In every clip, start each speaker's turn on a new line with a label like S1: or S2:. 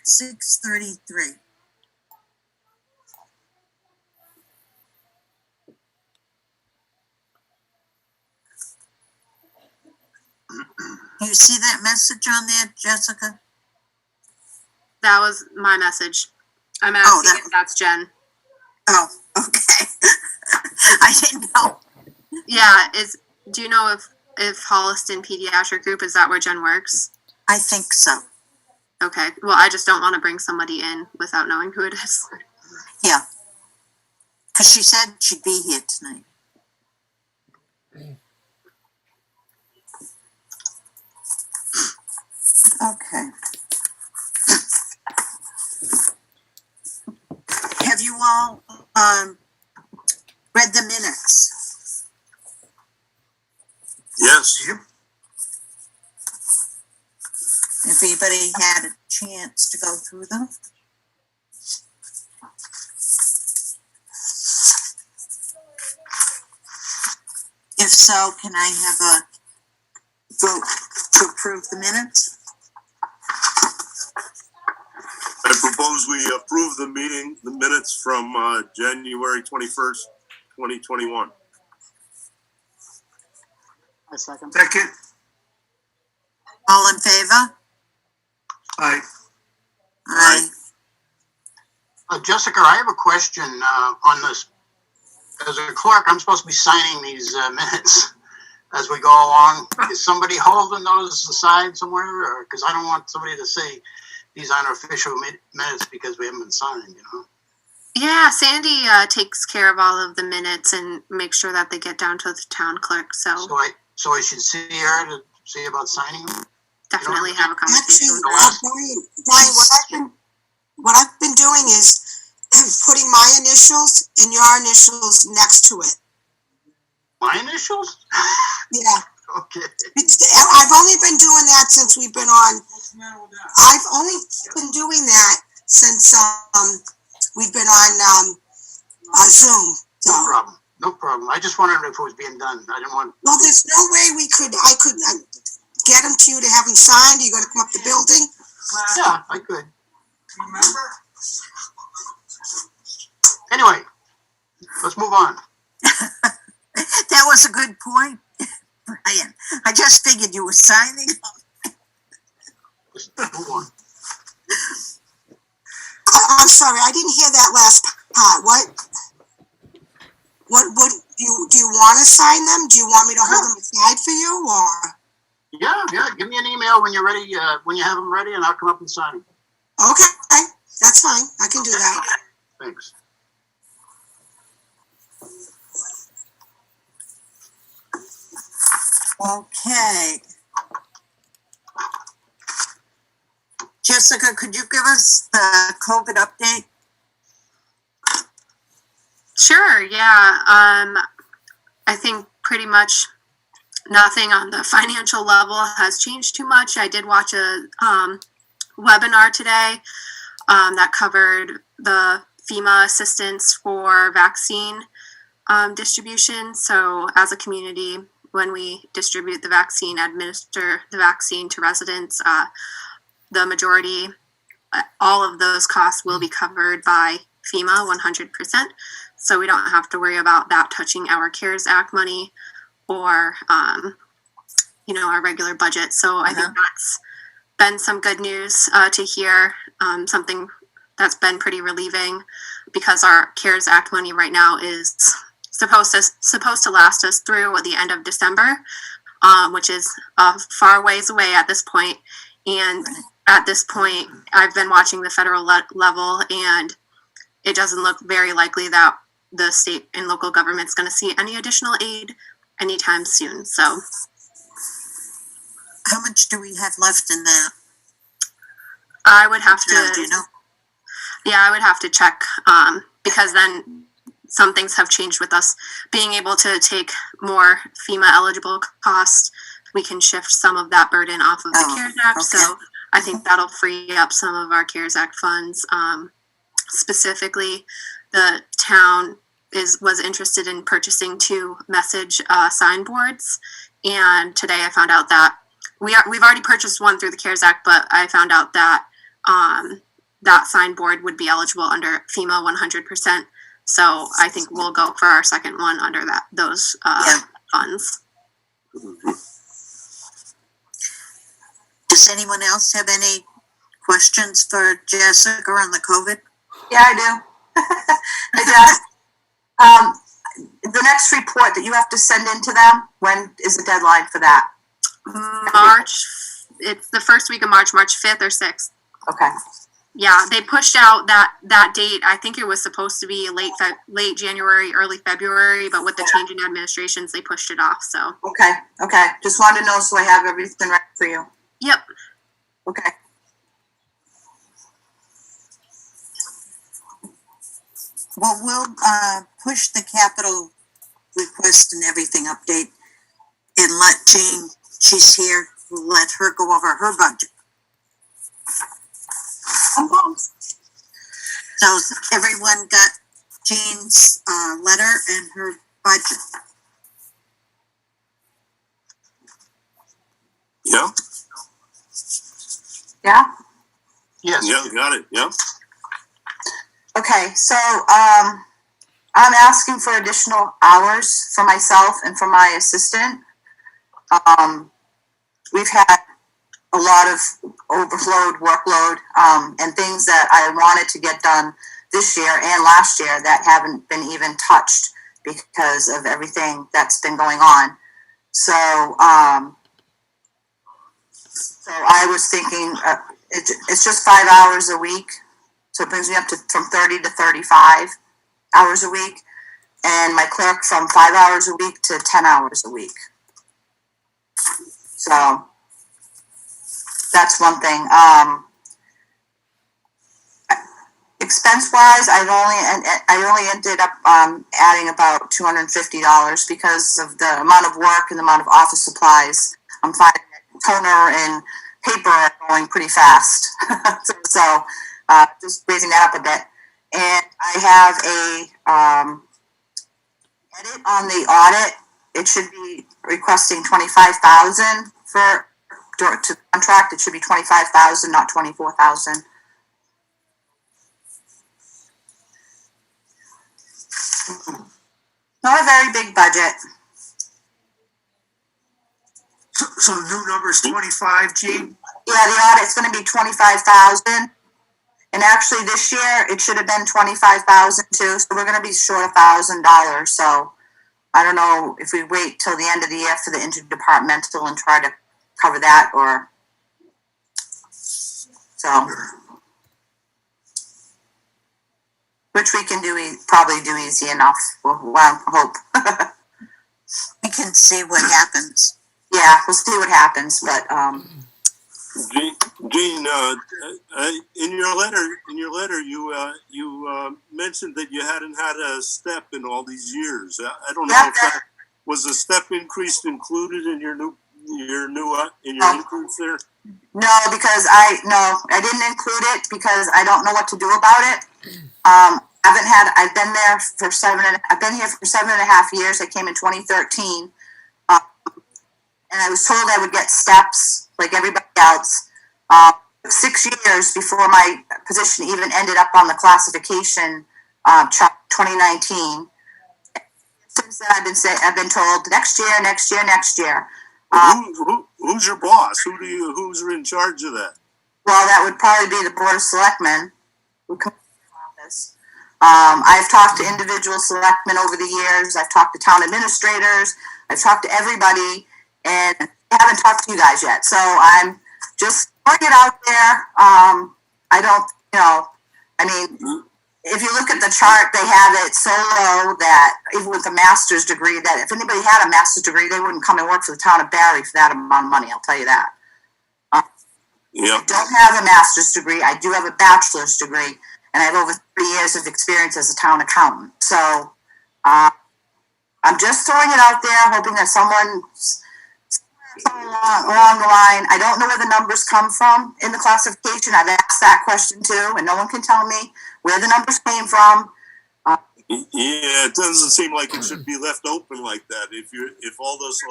S1: 6:33. You see that message on there, Jessica?
S2: That was my message. I'm asking if that's Jen.
S1: Oh, okay. I didn't know.
S2: Yeah, do you know if Holliston Pediatric Group, is that where Jen works?
S1: I think so.
S2: Okay. Well, I just don't want to bring somebody in without knowing who it is.
S1: Yeah. Because she said she'd be here tonight. Okay. Have you all read the minutes?
S3: Yes.
S1: Everybody had a chance to go through them? If so, can I have a vote to approve the minutes?
S3: I propose we approve the minutes from January 21st, 2021.
S4: I second.
S5: Second.
S1: All in favor?
S5: Aye.
S1: Aye.
S4: Jessica, I have a question on this. As a clerk, I'm supposed to be signing these minutes as we go along. Is somebody holding those aside somewhere? Because I don't want somebody to say these aren't official minutes because we haven't been signed, you know?
S2: Yeah, Sandy takes care of all of the minutes and makes sure that they get down to the town clerk. So
S4: I should see her to see about signing them?
S2: definitely have a conversation.
S6: Actually, Brian, what I've been doing is putting my initials and your initials next to it.
S4: My initials?
S6: Yeah.
S4: Okay.
S6: I've only been doing that since we've been on. I've only been doing that since we've been on Zoom. So.
S4: No problem. No problem. I just wondered if it was being done. I didn't want.
S6: Well, there's no way I could get them to you to have them signed. You got to come up the building.
S4: Yeah, I could. Remember? Anyway, let's move on.
S1: That was a good point, Brian. I just figured you were signing.
S4: Let's move on.
S6: I'm sorry, I didn't hear that last part. What do you want to sign them? Do you want me to hold them aside for you, or?
S4: Yeah. Give me an email when you're ready. When you have them ready, and I'll come up and sign them.
S6: Okay, that's fine. I can do that.
S4: Thanks.
S1: Okay. Jessica, could you give us the COVID update?
S2: Sure, yeah. I think pretty much nothing on the financial level has changed too much. I did watch a webinar today that covered the FEMA assistance for vaccine distribution. So as a community, when we distribute the vaccine, administer the vaccine to residents, the majority, all of those costs will be covered by FEMA 100%. So we don't have to worry about that touching our CARES Act money or, our regular budget. So I think that's been some good news to hear, something that's been pretty relieving because our CARES Act money right now is supposed to last us through the end of December, which is a far ways away at this point. And at this point, I've been watching the federal level, and it doesn't look very likely that the state and local government's going to see any additional aid anytime soon. So,
S1: how much do we have left in that?
S2: I would have to.
S1: Do you know?
S2: Yeah, I would have to check because then some things have changed with us being able to take more FEMA eligible costs. We can shift some of that burden off of the CARES Act. Okay. So I think that'll free up some of our CARES Act funds. Specifically, the town was interested in purchasing 2 message signboards, and today I found out that we've already purchased one through the CARES Act, but I found out that that signboard would be eligible under FEMA 100%. So I think we'll go for our second one under those funds.
S1: Does anyone else have any questions for Jessica on the COVID?
S7: Yeah, I do. The next report that you have to send in to them, when is the deadline for that?
S2: March, it's the first week of March 5th or 6th.
S7: Okay.
S2: Yeah, they pushed out that date. I think it was supposed to be late January, early February, but with the change in administrations, they pushed it off. So.
S7: Okay. Just wanted to know so I have everything right for you.
S2: Yep.
S7: Okay.
S1: Well, we'll push the capital request and everything update and let Jean, she's here, we'll let her go over her budget. So everyone got Jean's letter and her budget.
S3: Yeah,
S7: Yeah?
S4: Yes.
S3: yeah, got it, yeah.
S7: Okay, so I'm asking for additional hours for myself and for my assistant. We've had a lot of workload, and things that I wanted to get done this year and last year that haven't been even touched because of everything that's been going on. So I was thinking it's just 5 hours a week. So it brings me up to from 30 to 35 hours a week. And my clerk from 5 hours a week to 10 hours a week. So that's one thing. Expense-wise, I only ended up adding about $250 because of the amount of work and the amount of office supplies. I'm finding that toner and paper are going pretty fast. so just raising that up a bit. And I have a edit on the audit. It should be requesting $25,000 to contract. It should be $25,000, not $24,000. Not a very big budget.
S5: So the new number is 25, Gene?
S7: Yeah, the audit's going to be $25,000. And actually this year it should have been $25,000 too. So we're going to be short $1,000. So I don't know if we wait till the end of the year for the interdepartmental and try to cover that, or so, which we can probably do easy enough. Well, I hope.
S1: We can see what happens.
S7: Yeah, we'll see what happens, but
S3: Jean, in your letter, you mentioned that you hadn't had a step in all these years. I don't know if that was a step increase included in your increase there.
S7: No, because I didn't include it because I don't know what to do about it. I've been here for 7.5 years. I came in 2013. And I was told I would get steps like everybody else. 6 years before my position even ended up on the classification, 2019. Since then, I've been told next year.
S3: Who's your boss? Who's in charge of that?
S7: Well, that would probably be the Board of Selectmen. Would come to the office. I've talked to individual selectmen over the years. I've talked to town administrators. I've talked to everybody. And I haven't talked to you guys yet, so I'm just putting it out there. If you look at the chart, they have it so low that even with a master's degree, that if anybody had a master's degree, they wouldn't come and work for the town of Barre for that amount of money, I'll tell you that.
S3: Yeah.
S7: I don't have a master's degree. I do have a bachelor's degree, and I have over 30 years of experience as a town accountant. So I'm just throwing it out there, hoping that someone along the line. I don't know where the numbers come from in the classification. I've asked that question too, and no one can tell me where the numbers came from.
S3: Yeah, it doesn't seem like it should be left open like that. If all those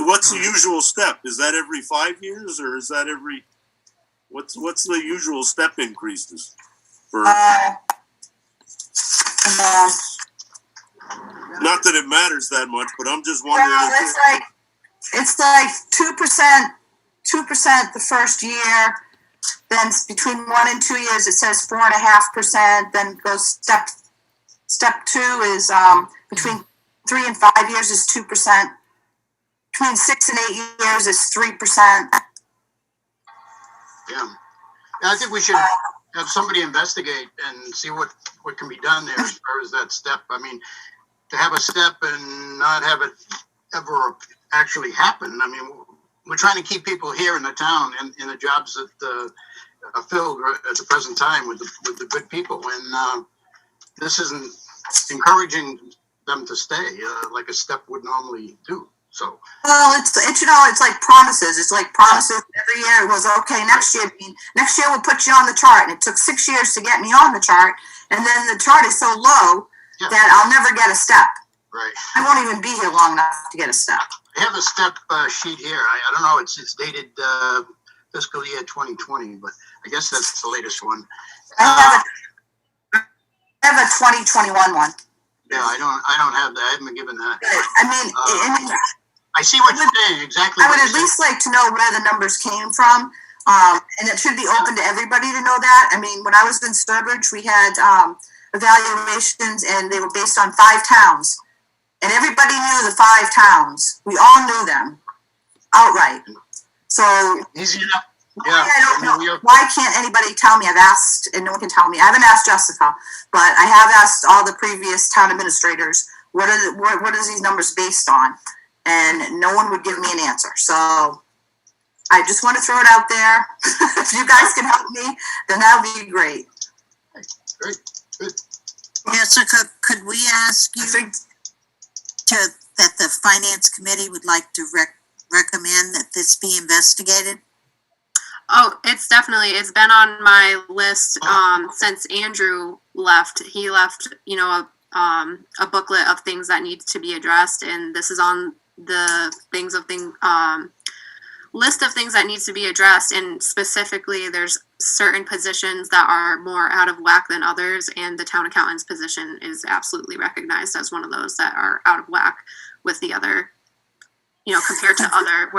S3: what's the usual step? Is that every 5 years, or is that every? What's the usual step increases for? Not that it matters that much, but I'm just wondering.
S7: Well, it's like 2% the first year. Then between 1 and 2 years, it says 4.5%. Then goes step 2 is between 3 and 5 years is 2%. Between 6 and 8 years is 3%.
S4: Yeah. I think we should have somebody investigate and see what can be done there as far as that step. I mean, to have a step and not have it ever actually happen. I mean, we're trying to keep people here in the town and in the jobs that are filled at the present time with the good people. And this isn't encouraging them to stay like a step would normally do. So.
S7: Well, it's like promises. It's like promises every year. It goes, okay, next year we'll put you on the chart. And it took 6 years to get me on the chart. And then the chart is so low that I'll never get a step.
S4: Right.
S7: I won't even be here long enough to get a step.
S4: I have a step sheet here. I don't know. It's dated fiscal year 2020, but I guess that's the latest one.
S7: I have a 2021 one.
S4: Yeah, I don't have that. I haven't been given that.
S7: I mean,
S4: I see what you're saying. Exactly.
S7: I would at least like to know where the numbers came from. And it should be open to everybody to know that. I mean, when I was in Sturbridge, we had evaluations, and they were based on 5 towns. And everybody knew the 5 towns. We all knew them outright. So
S4: easy enough. Yeah.
S7: I don't know. Why can't anybody tell me? I've asked, and no one can tell me. I haven't asked Jessica, but I have asked all the previous town administrators, what are these numbers based on? And no one would give me an answer. So I just want to throw it out there. If you guys can help me, then that would be great.
S4: Great. Good.
S1: Jessica, could we ask you that the finance committee would like to recommend that this be investigated?
S2: Oh, it's been on my list since Andrew left. He left, a booklet of things that need to be addressed, and this is on the list of things that needs to be addressed. And specifically, there's certain positions that are more out of whack than others, and the town accountant's position is absolutely recognized as one of those that are out of whack with the other, compared to other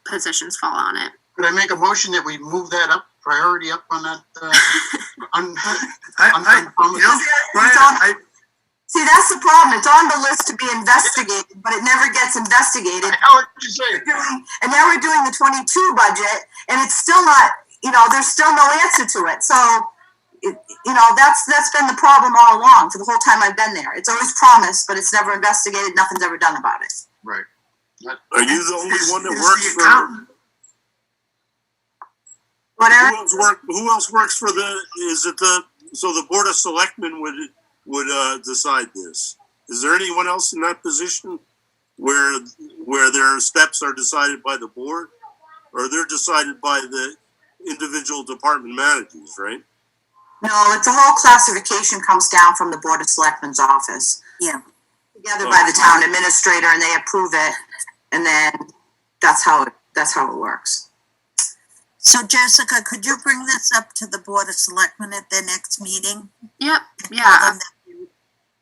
S2: positions fall on it.
S4: Could I make a motion that we move that up, priority up on that?
S7: See, that's the problem. It's on the list to be investigated, but it never gets investigated.
S4: How would you say?
S7: And now we're doing the 22 budget, and it's still not, there's still no answer to it. So, that's been the problem all along for the whole time I've been there. It's always promised, but it's never investigated. Nothing's ever done about it.
S4: Right.
S3: Are you the only one that works for?
S7: Whatever.
S3: Who else works for so the Board of Selectmen would decide this? Is there anyone else in that position where their steps are decided by the board, or they're decided by the individual department managers, right?
S7: No, it's the whole classification comes down from the Board of Selectmen's office.
S1: Yeah.
S7: Together by the town administrator, and they approve it, and then that's how it works.
S1: So Jessica, could you bring this up to the Board of Selectmen at their next meeting?
S2: Yep.
S1: Tell
S2: Yeah.
S1: them that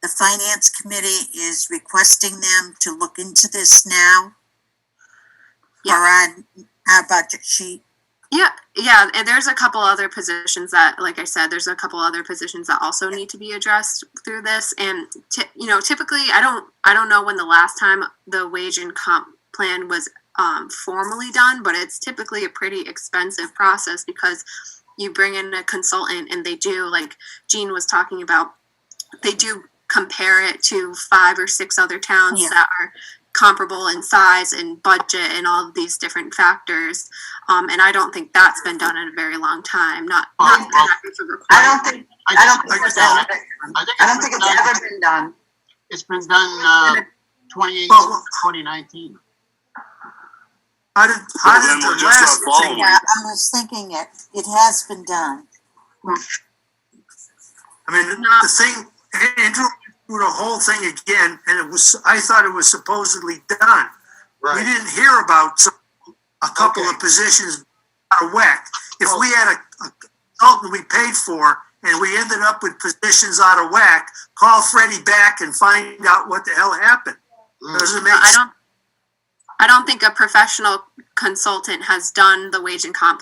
S1: the finance committee is requesting them to look into this now for our budget sheet.
S2: Yeah, and there's a couple other positions that, like I said, there's a couple other positions that also need to be addressed through this. And typically, I don't know when the last time the wage and comp plan was formally done, but it's typically a pretty expensive process because you bring in a consultant and they do, like Jean was talking about, they do compare it to 5 or 6 other towns that are comparable in size and budget and all of these different factors. And I don't think that's been done in a very long time. I
S7: don't think it's ever been done.
S4: It's been done 2019.
S5: How did the last thing?
S1: Yeah, I was thinking it has been done.
S5: I mean, the thing, Andrew threw the whole thing again, and I thought it was supposedly done.
S4: Right.
S5: We didn't hear about a couple of positions out of whack. If we had a consultant we paid for and we ended up with positions out of whack, call Freddie back and find out what the hell happened. Doesn't make sense.
S2: I don't think a professional consultant has done the wage and comp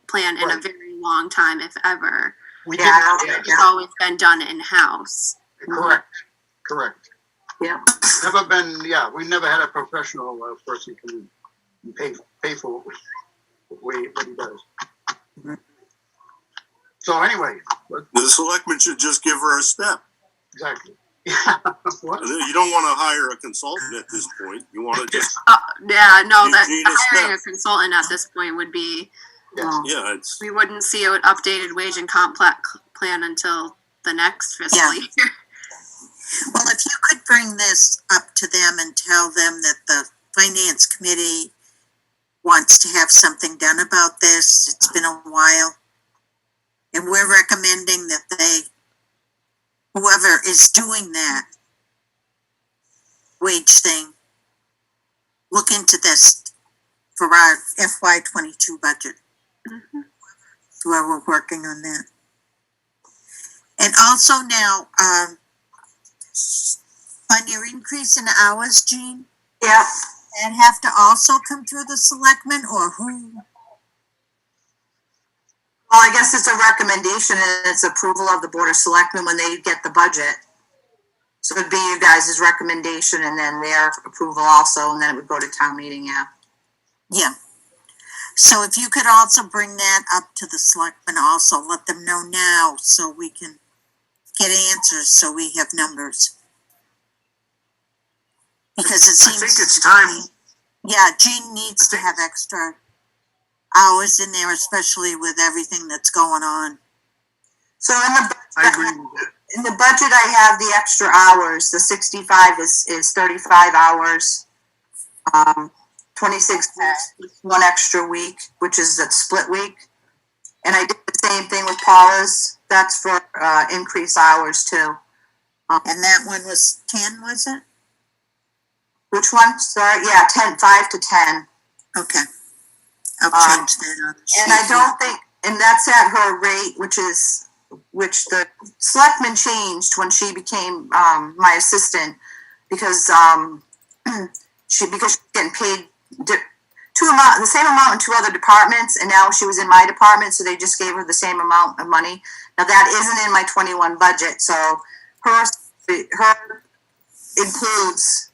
S2: plan in a very long time, if ever.
S4: We
S7: Yeah,
S4: didn't,
S2: It's always been done in-house.
S4: correct.
S7: Yeah.
S4: Never been, we never had a professional person come and pay for what he does. So anyway,
S3: The selectmen should just give her a step.
S4: exactly. Yeah. What?
S3: You don't want to hire a consultant at this point. You want to just,
S2: Yeah, no, that
S3: Eugene is
S2: hiring a
S3: step.
S2: consultant at this point would be,
S4: Yes.
S3: yeah, it's,
S2: we wouldn't see an updated wage and comp plan until the next fiscal
S1: Yeah.
S2: year.
S1: Well, if you could bring this up to them and tell them that the finance committee wants to have something done about this, it's been a while. And we're recommending that whoever is doing that wage thing, look into this for our FY22 budget. While we're working on that. And also now, on your increase in hours, Jean,
S7: Yeah.
S1: that have to also come through the selectmen or who?
S7: Well, I guess it's a recommendation and it's approval of the Board of Selectmen when they get the budget. So it'd be you guys' recommendation and then their approval also, and then it would go to town meeting, yeah.
S1: Yeah. So if you could also bring that up to the selectmen also, let them know now so we can get answers, so we have numbers. Because it
S5: I
S1: seems.
S5: think it's time.
S1: Yeah, Jean needs to have extra hours in there, especially with everything that's going on.
S7: So
S5: I agree with that.
S7: in the budget, I have the extra hours. The 65 is 35 hours. 26 is one extra week, which is a split week. And I did the same thing with Paula's. That's for increased hours too.
S1: And that one was 10, was it?
S7: Which one? Sorry, yeah, 5 to 10.
S1: Okay. I'll change that on the sheet.
S7: And I don't think, and that's at her rate, which the selectman changed when she became my assistant, because she's getting paid the same amount in two other departments, and now she was in my department, so they just gave her the same amount of money. Now that isn't in my 21 budget, so her includes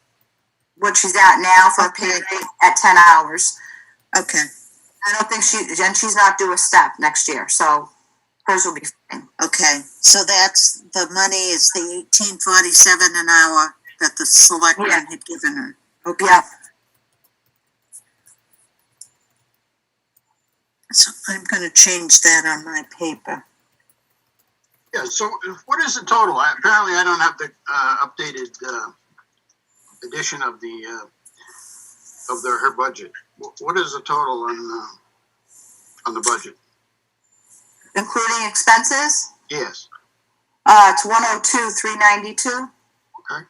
S7: what she's at now for a pay rate at 10 hours.
S1: Okay,
S7: I don't think she's not due a step next year, so hers will be fine.
S1: okay. So that's, the money is the $18.47 an hour that the selectmen
S7: Yeah.
S1: had given her. Okay.
S7: Yeah.
S1: So I'm gonna change that on my paper.
S4: Yeah, so what is the total? Apparently I don't have the updated edition of her budget. What is the total on the budget?
S7: Including expenses,
S4: Yes.
S7: it's 102,392.
S4: Okay.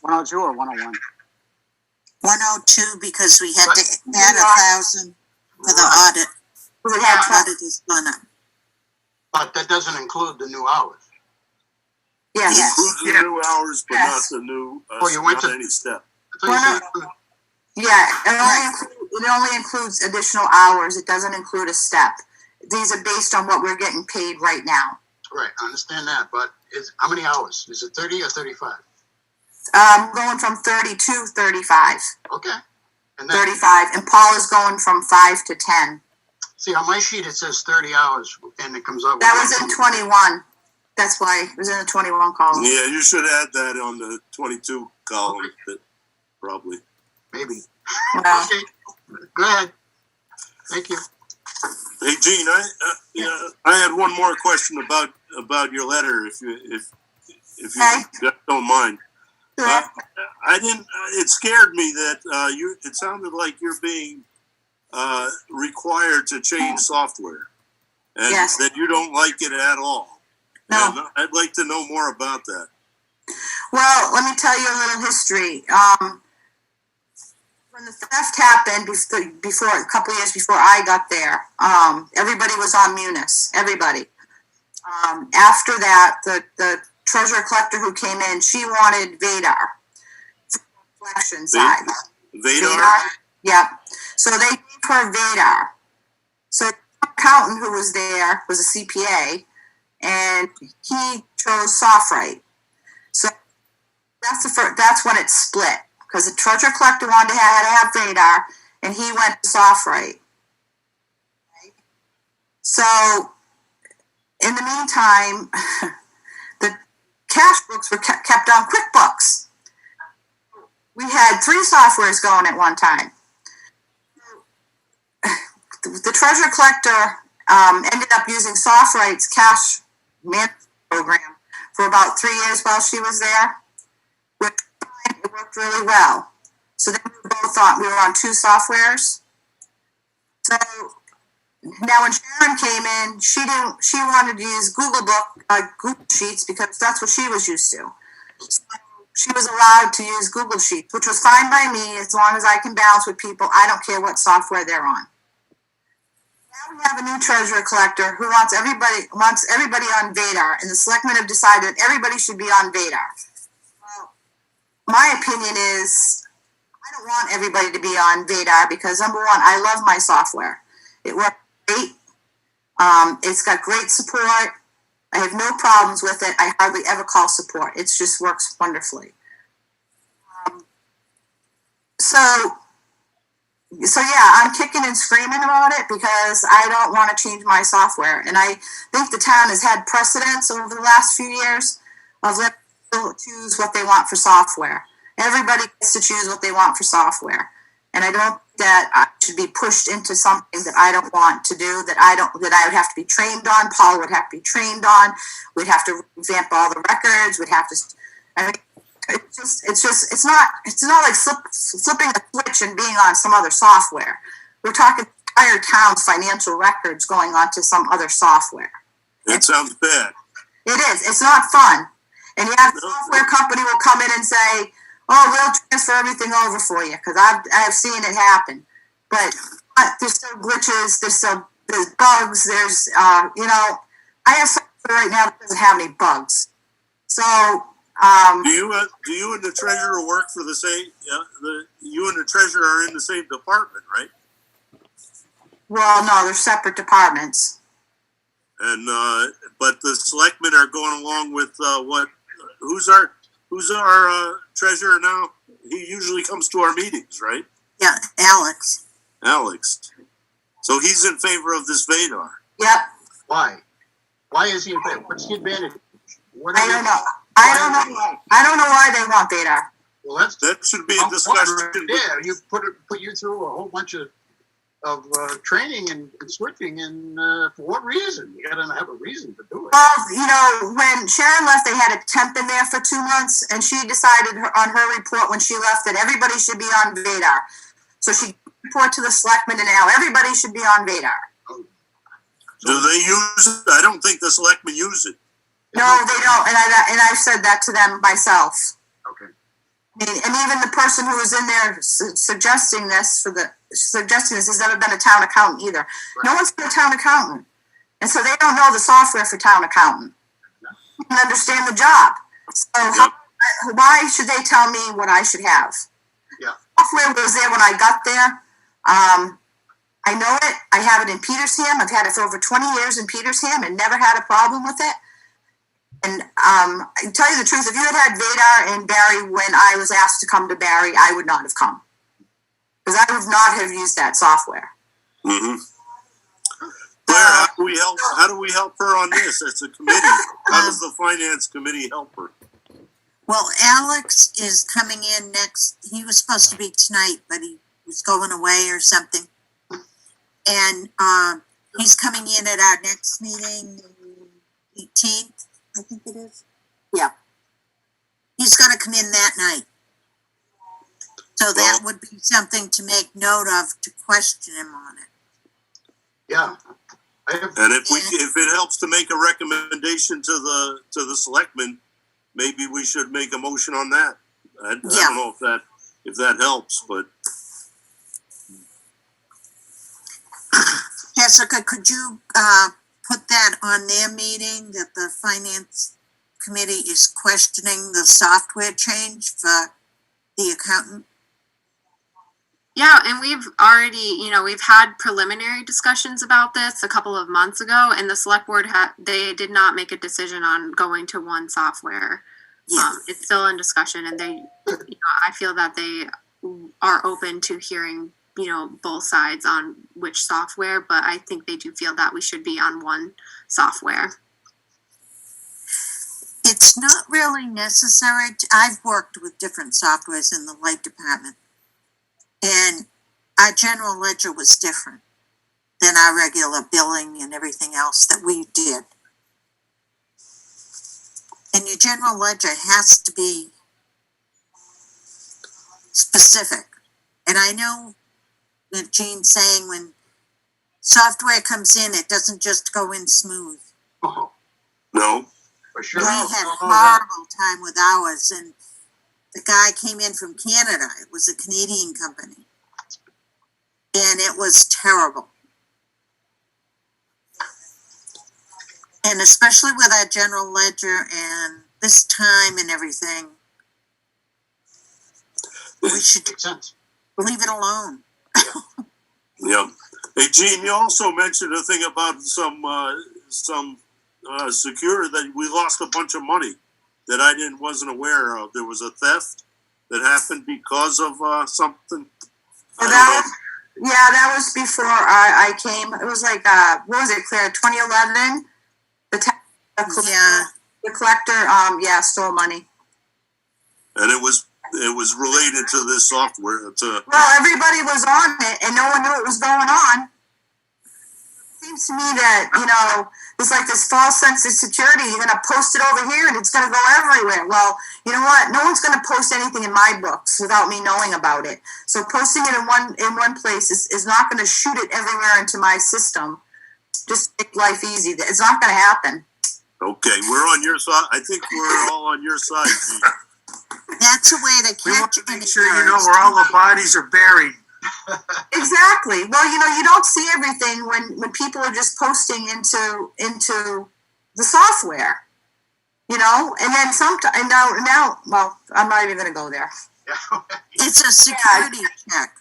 S8: 102 or 101?
S1: 102 because we had to add
S7: Right.
S1: 1,000 for the audit.
S7: We had
S1: Audit is gone up.
S4: But that doesn't include the new hours.
S7: Yes.
S1: Yes.
S3: includes the new hours, but not the new,
S4: Oh, you went
S3: not
S4: to-
S3: any step.
S4: I thought you said-
S7: Yeah, it only includes additional hours. It doesn't include a step. These are based on what we're getting paid right now.
S4: Right, I understand that, but how many hours? Is it 30 or 35?
S7: Going from 30 to 35.
S4: Okay. And then,
S7: 35. And Paul is going from 5 to 10.
S4: see, on my sheet, it says 30 hours, and it comes up.
S7: That was in 21. That's why it was in the 21 column.
S3: Yeah, you should add that on the 22 column, probably.
S4: Maybe.
S7: Well,
S4: Okay, go ahead. Thank you.
S3: Hey, Gene, I had one more question about your letter, if you
S7: Okay.
S3: don't mind.
S7: sure.
S3: I didn't. It scared me that it sounded like you're being required to change software, and
S7: Yes.
S3: that you don't like it at all.
S7: No.
S3: And I'd like to know more about that.
S7: Well, let me tell you a little history. when the theft happened before a couple years before I got there, everybody was on Munis. Everybody. After that, the treasurer collector who came in, she wanted Vadar collection side.
S3: Vadar?
S7: Yeah. So they gave her Vadar. So the accountant who was there was a CPA, and he chose SoftWrite. So that's when it split, because the treasurer collector wanted to have Vadar, and he went to SoftWrite. So in the meantime, the cash books were kept on QuickBooks. We had 3 softwares going at one time. The treasurer collector ended up using SoftWrite's cash management program for about 3 years while she was there, which it worked really well. So then we both thought we were on 2 softwares. So now when Sharon came in, she wanted to use Google Sheets because that's what she was used to. So she was allowed to use Google Sheets, which was fine by me as long as I can balance with people. I don't care what software they're on. Now we have a new treasurer collector who wants everybody on Vadar, and the selectmen have decided everybody should be on Vadar. Well, my opinion is I don't want everybody to be on Vadar because, number one, I love my software. It works great. It's got great support. I have no problems with it. I hardly ever call support. It just works wonderfully. So yeah, I'm kicking and screaming about it because I don't want to change my software. And I think the town has had precedence over the last few years of letting people choose what they want for software. Everybody gets to choose what they want for software. And I don't think that I should be pushed into something that I don't want to do, that I would have to be trained on. Paul would have to be trained on. We'd have to revamp all the records. We'd have to, I mean, it's not like flipping a switch and being on some other software. We're talking entire town's financial records going onto some other software.
S3: That sounds bad.
S7: It is. It's not fun. And you have the software company will come in and say, "Oh, we'll transfer everything over for you," because I've seen it happen. But there's still glitches. There's bugs. There's I have software right now that doesn't have any bugs. So.
S3: Do you and the treasurer work for the same? You and the treasurer are in the same department, right?
S7: Well, no, they're separate departments.
S3: And but the selectmen are going along with what? Who's our treasurer now? He usually comes to our meetings, right?
S1: Yeah, Alex.
S3: Alex. So he's in favor of this Vadar.
S7: Yep.
S4: Why? Why is he in favor? What's the advantage?
S7: I don't know. I don't know why they want Vadar.
S4: Well,
S3: that should be a discussion.
S4: Yeah, you put you through a whole bunch of training and switching, and for what reason? You got to have a reason to do it.
S7: Well, when Sharon left, they had a temp in there for 2 months, and she decided on her report when she left that everybody should be on Vadar. So she reported to the selectmen, and now everybody should be on Vadar.
S3: Do they use it? I don't think the selectmen use it.
S7: No, they don't, and I've said that to them myself.
S4: Okay.
S7: I mean, and even the person who was in there suggesting this has never been a town accountant either. Right. No one's been a town accountant, and so they don't know the software for town accountant. They can understand the job. So why should they tell me what I should have?
S4: Yeah.
S7: Software was there when I got there. I know it. I have it in Petersham. I've had it for over 20 years in Petersham and never had a problem with it. And I tell you the truth, if you had Vadar in Barre when I was asked to come to Barre, I would not have come. Because I would not have used that software.
S3: Mm-hmm. Claire, how do we help her on this? It's a committee. How does the finance committee help her?
S1: Well, Alex is coming in next. He was supposed to be tonight, but he was going away or something. And he's coming in at our next meeting, 18th. I think it is. Yeah. He's going to come in that night. So that would be something to make note of, to question him on it.
S4: Yeah.
S3: And if it helps to make a recommendation to the selectmen, maybe we should make a motion on that. I don't know if that helps, but
S1: Jessica, could you, put that on their meeting, that the finance committee is questioning the software change for the accountant?
S2: Yeah, and we've already, we've had preliminary discussions about this a couple of months ago, and the select board they did not make a decision on going to one software.
S1: Yeah,
S2: It's still in discussion, and I feel that they are open to hearing, both sides on which software, but I think they do feel that we should be on one software.
S1: it's not really necessary. I've worked with different softwares in the light department. And our general ledger was different than our regular billing and everything else that we did. And your general ledger has to be specific. And I know that Jean's saying when software comes in, it doesn't just go in smooth.
S4: Oh,
S3: No,
S4: for sure.
S1: We had a horrible time with ours, and the guy came in from Canada. It was a Canadian company. And it was terrible. And especially with our general ledger and this time and everything, we should
S4: Makes sense.
S1: leave it alone.
S3: yeah. Hey, Gene, you also mentioned a thing about some security that we lost a bunch of money that I wasn't aware of. There was a theft that happened because of something.
S7: That was before I came. It was like, what was it, Claire, 2011?
S1: Yeah.
S7: The collector, stole money.
S3: And it was related to this software.
S7: Well, everybody was on it and no one knew what was going on. It seems to me that, it's like this false sense of security. You're going to post it over here and it's going to go everywhere. Well, you know what? No one's going to post anything in my books without me knowing about it. So posting it in one place is not going to shoot it everywhere into my system. Just make life easy. It's not going to happen.
S3: Okay, we're on your side. I think we're all on your side, Gene.
S1: That's a way to
S5: We want
S1: catch
S5: to
S1: any
S5: make sure you know where all the bodies are buried.
S7: Exactly. Well, you don't see everything when people are just posting into the software, and then now, well, I'm not even going to go there.
S1: It's a security check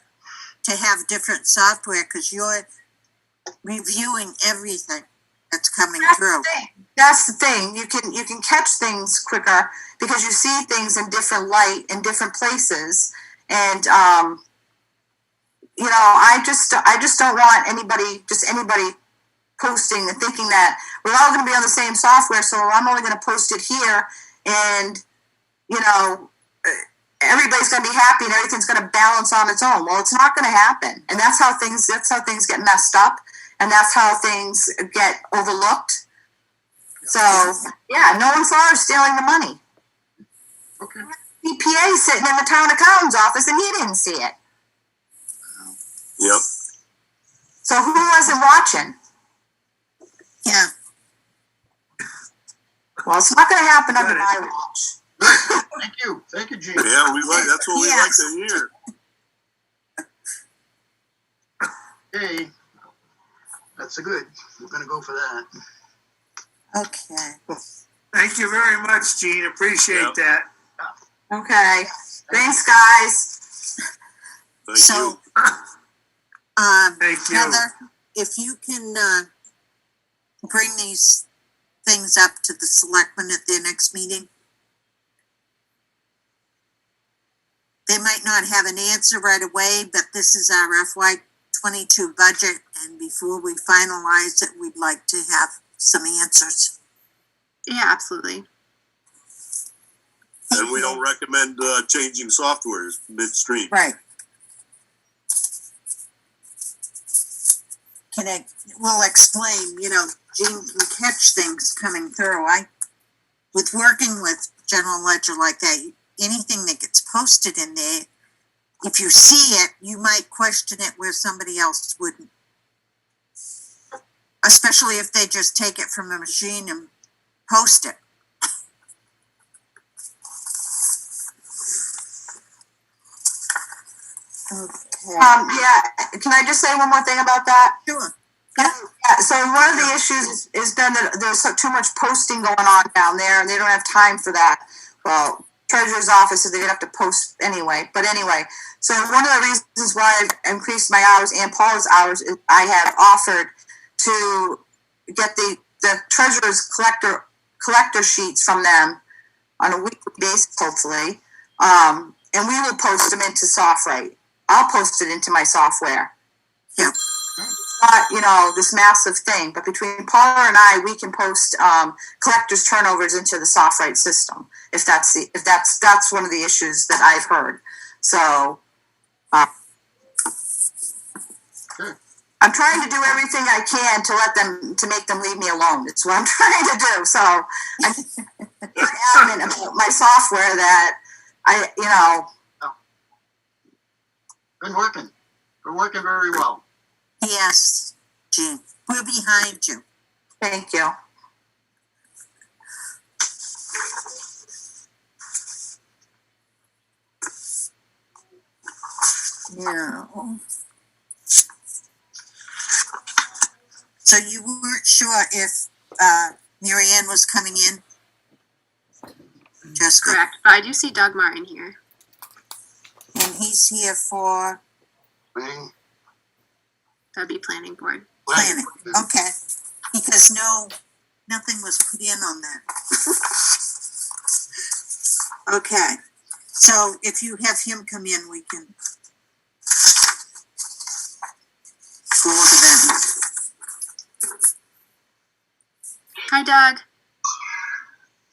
S1: to have different software because you're reviewing everything that's coming through.
S7: That's the thing. You can catch things quicker because you see things in different light in different places, and I just don't want anybody posting and thinking that we're all going to be on the same software, so I'm only going to post it here, and everybody's going to be happy and everything's going to balance on its own. Well, it's not going to happen, and that's how things get messed up, and that's how things get overlooked. So yeah, no one saw her stealing the money.
S4: Okay.
S7: EPA sitting in the town accountant's office, and he didn't see it.
S3: Yep.
S7: So who wasn't watching?
S1: Yeah.
S7: Well, it's not going to happen under my watch.
S4: Thank you, Gene.
S3: Yeah, that's what we like
S1: Yes.
S3: to hear.
S4: Hey, that's a good. We're going to go for that.
S1: Okay.
S5: Thank you very much, Gene. Appreciate that.
S7: Okay. Thanks, guys.
S3: Thank
S1: So,
S3: you.
S5: Thank you.
S1: Heather, if you can bring these things up to the selectmen at their next meeting. They might not have an answer right away, but this is our FY22 budget, and before we finalize it, we'd like to have some answers.
S2: Yeah, absolutely.
S3: And we don't recommend changing softwares midstream.
S1: Right. We'll explain, Jean can catch things coming through. With working with general ledger like that, anything that gets posted in there, if you see it, you might question it where somebody else wouldn't. Especially if they just take it from a machine and post it. Okay.
S7: Yeah. Can I just say one more thing about that?
S1: Sure.
S7: Yeah, so one of the issues has been that there's too much posting going on down there, and they don't have time for that. Well, treasurer's office, so they'd have to post anyway. But anyway, so one of the reasons why I've increased my hours and Paula's hours is I have offered to get the treasurer's collector sheets from them on a weekly basis, hopefully, and we will post them into SoftWrite. I'll post it into my software.
S1: Yeah.
S7: Not, this massive thing, but between Paula and I, we can post collectors' turnovers into the SoftWrite system. If that's one of the issues that I've heard. So I'm trying to do everything I can to make them leave me alone. It's what I'm trying to do. So I'm adamant about my software that
S4: Been working. We're working very well.
S1: Yes, Jean, we're behind you.
S7: Thank you.
S1: Yeah. So you weren't sure if Mary Ann was coming in? Jessica?
S2: Correct. But I do see Doug Martin here.
S1: And he's here for
S4: Planning.
S2: That'd be planning board.
S1: planning. Okay. Because nothing was put in on that. Okay. So if you have him come in, we can go over that.
S2: Hi, Doug.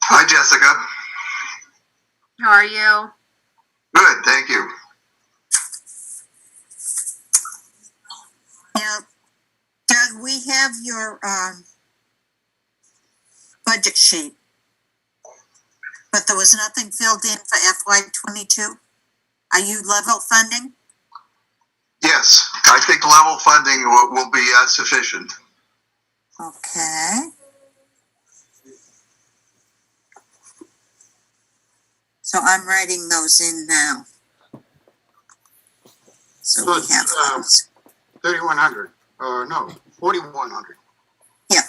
S8: Hi, Jessica.
S2: How are you?
S8: Good, thank you.
S1: Now, Doug, we have your budget sheet, but there was nothing filled in for FY22. Are you level funding?
S8: Yes, I think level funding will be sufficient.
S1: Okay. So I'm writing those in now. So we have those.
S4: 3,100. No, 4,100.
S1: Yeah.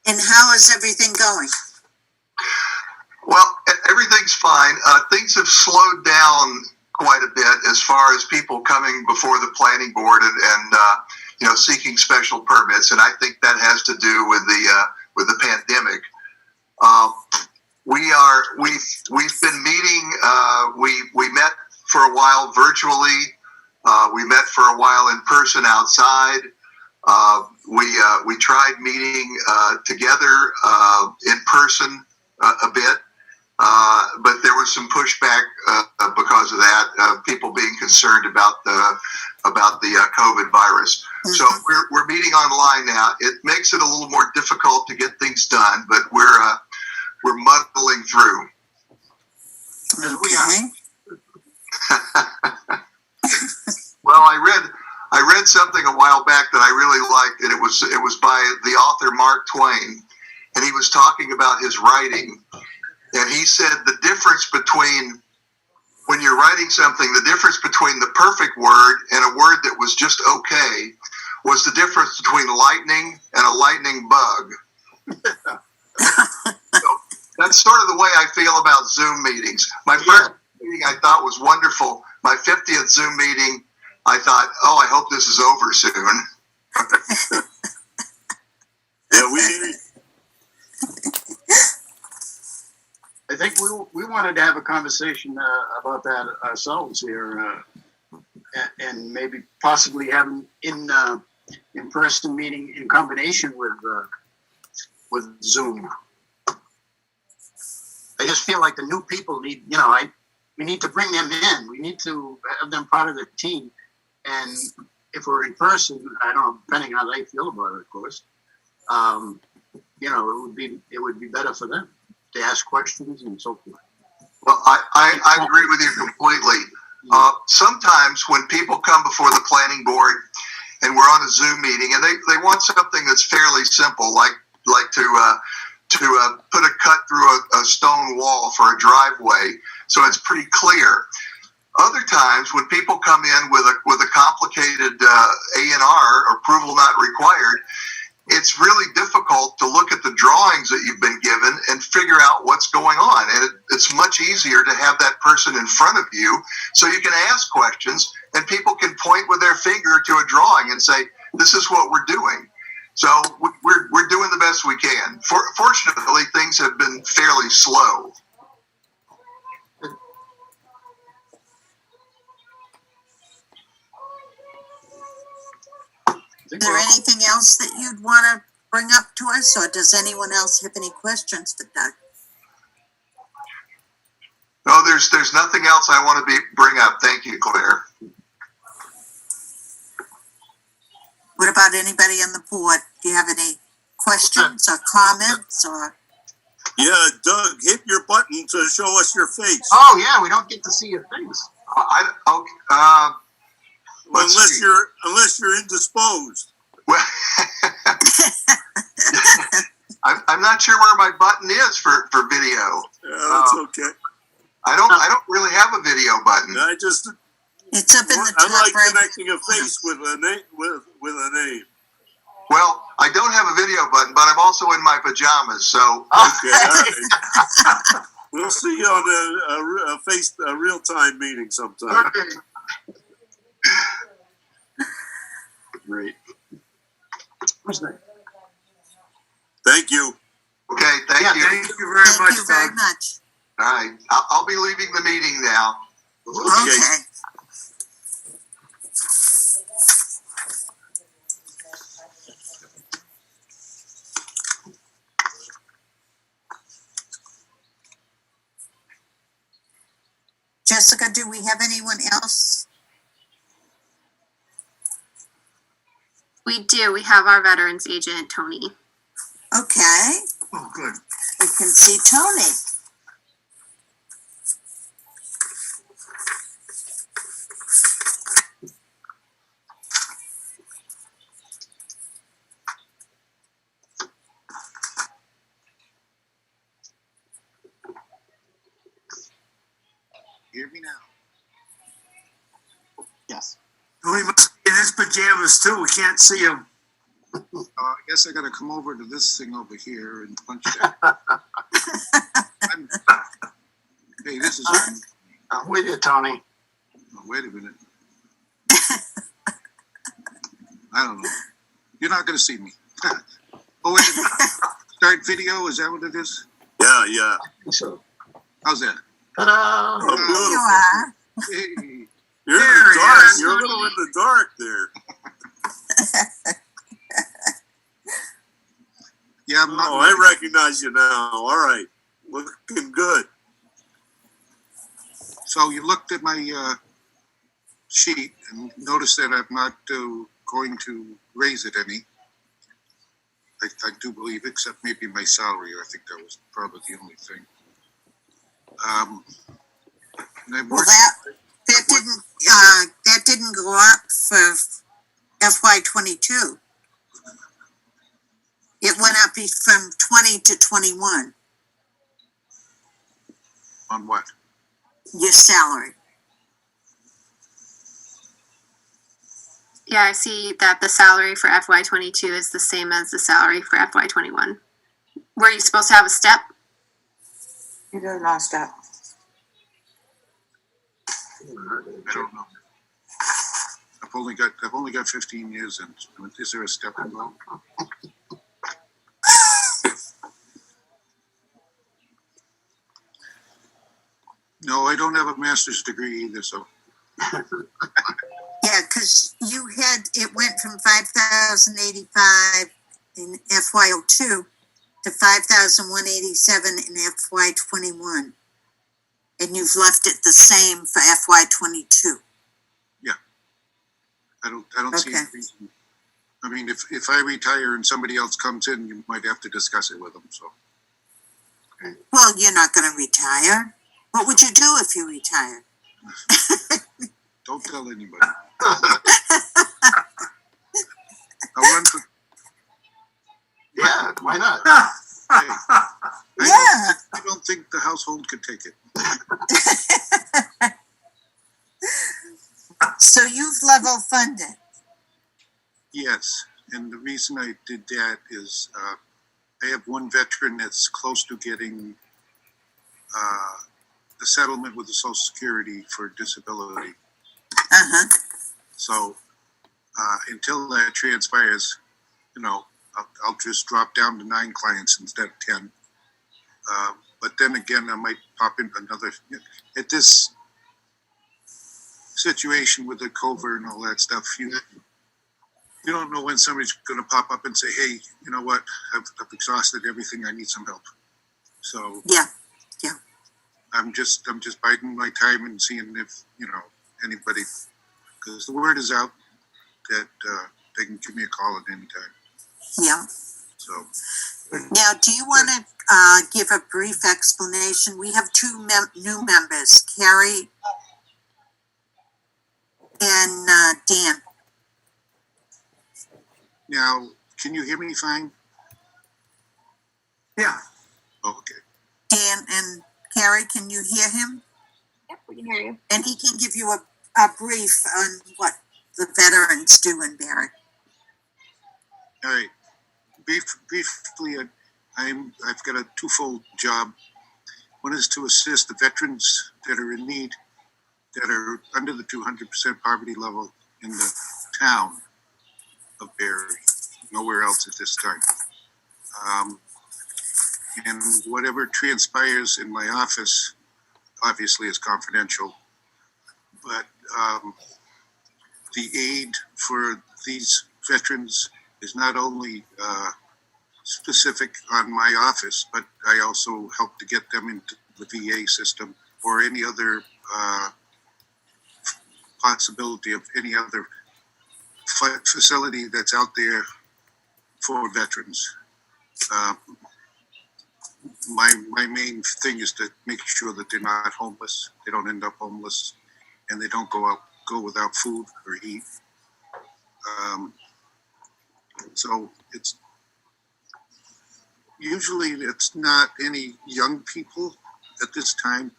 S1: And how is everything going?
S8: Well, everything's fine. Things have slowed down quite a bit as far as people coming before the planning board and seeking special permits, and I think that has to do with the pandemic. We've been meeting. We met for a while virtually. We met for a while in person outside. We tried meeting together in person a bit, but there was some pushback because of that. People being concerned about the COVID virus.
S1: Mm-hmm.
S8: So we're meeting online now. It makes it a little more difficult to get things done, but we're muddling through.
S1: Okay.
S8: Well, I read something a while back that I really liked, and it was by the author Mark Twain, and he was talking about his writing, and he said the difference between when you're writing something, the difference between the perfect word and a word that was just okay was the difference between lightning and a lightning bug. So that's sort of the way I feel about Zoom meetings. My first meeting I thought was wonderful. My 50th Zoom meeting, I thought, oh, I hope this is over soon.
S3: Yeah,
S4: I think we wanted to have a conversation about that ourselves here, and maybe possibly have an in-person meeting in combination with Zoom. I just feel like the new people need, we need to bring them in. We need to have them part of the team. And if we're in person, I don't know, depending how they feel about it, of course, it would be better for them to ask questions and so forth.
S8: Well, I agree with you completely. Sometimes when people come before the planning board and we're on a Zoom meeting and they want something that's fairly simple, like to put a cut through a stone wall for a driveway. so it's pretty clear. Other times, when people come in with a complicated A&R, approval not required, it's really difficult to look at the drawings that you've been given and figure out what's going on. And it's much easier to have that person in front of you so you can ask questions and people can point with their finger to a drawing and say, this is what we're doing. So we're doing the best we can. Fortunately, things have been fairly slow.
S1: Is there anything else that you'd want to bring up to us, or does anyone else have any questions for Doug?
S8: No, there's nothing else I want to bring up. Thank you, Claire.
S1: What about anybody on the board? Do you have any questions or comments or?
S3: Yeah, Doug, hit your button to show us your face.
S4: Oh, yeah, we don't get to see your face.
S3: Unless you're indisposed.
S8: Well, I'm not sure where my button is for video.
S3: Yeah, that's okay.
S8: I don't really have a video button.
S1: It's up in the top
S3: I like
S1: right.
S3: connecting a face with a name. With a name.
S8: Well, I don't have a video button, but I'm also in my pajamas, so.
S3: Okay, all right. We'll see you on a real-time meeting sometime.
S4: Okay.
S8: Great.
S4: Who's that?
S3: Thank you.
S8: Okay, thank you.
S5: Thank you very
S1: Thank
S5: much,
S1: you very
S5: Doug.
S1: much.
S8: All right, I'll be leaving the meeting now.
S1: Okay. Jessica, do we have anyone else?
S2: We do. We have our veterans agent, Tony.
S1: Okay,
S5: Oh, good.
S1: we can see Tony.
S9: Hear me now? Yes.
S5: Tony must be in his pajamas too. We can't see him.
S9: I guess I gotta come over to this thing over here and punch that. Hey, this is.
S4: I'm with you, Tony.
S9: Oh, wait a minute. I don't know. You're not gonna see me. Oh, wait a minute. Start video, is that what it is?
S3: Yeah.
S4: I think so.
S9: How's that?
S4: Ta-da!
S3: Oh,
S1: There
S3: beautiful.
S1: you are.
S9: Hey,
S3: You're in
S5: There
S3: the
S5: he
S3: dark.
S5: is.
S3: You're a little in the dark there.
S9: yeah, I'm not.
S3: Oh, I recognize you now. All right. Looking good.
S9: So you looked at my sheet and noticed that I'm not going to raise it any. I do believe, except maybe my salary. I think that was probably the only thing. And I've
S1: Well,
S9: worked-
S1: that didn't go up for FY22. It went up from 20 to 21,
S9: on what?
S1: your salary.
S2: Yeah, I see that the salary for FY22 is the same as the salary for FY21. Were you supposed to have a step?
S7: You did not step.
S9: I don't know. I've only got 15 years in. Is there a step involved? No, I don't have a master's degree either, so.
S1: Yeah, because it went from 5,085 in FY02 to 5,187 in FY21. And you've left it the same for FY22.
S9: I don't see
S1: Okay.
S9: any reason. I mean, if I retire and somebody else comes in, you might have to discuss it with them, so.
S1: Well, you're not going to retire. What would you do if you retired?
S9: Don't tell anybody. I'll run for,
S4: Yeah, why not?
S9: hey,
S1: Yeah.
S9: I don't think the household could take it.
S1: So you've level funded.
S9: Yes, and the reason I did that is I have one veteran that's close to getting the settlement with the Social Security for disability.
S1: Uh-huh.
S9: So until that transpires, I'll just drop down to 9 clients instead of 10. But then again, I might pop in another. At this situation with the cover and all that stuff, you don't know when somebody's going to pop up and say, "Hey, you know what? I've exhausted everything. I need some help." So
S1: Yeah.
S9: I'm just biding my time and seeing if anybody, because the word is out that they can give me a call at any time.
S1: Yeah.
S9: So
S1: Now, do you want to give a brief explanation? We have 2 new members, Carrie and Dan.
S9: now, can you hear me fine?
S5: Yeah.
S9: Okay.
S1: Dan and Carrie, can you hear him?
S10: Yep, we can hear you.
S1: And he can give you a brief on what the veterans do in Barre.
S9: All right. Briefly, I've got a twofold job. One is to assist the veterans that are in need, that are under the 200% poverty level in the town of Barre, nowhere else at this time. And whatever transpires in my office, obviously is confidential, but the aid for these veterans is not only specific on my office, but I also help to get them into the VA system or any other possibility of any other facility that's out there for veterans. My main thing is to make sure that they're not homeless, they don't end up homeless, and they don't go without food or heat. So it's not any young people at this time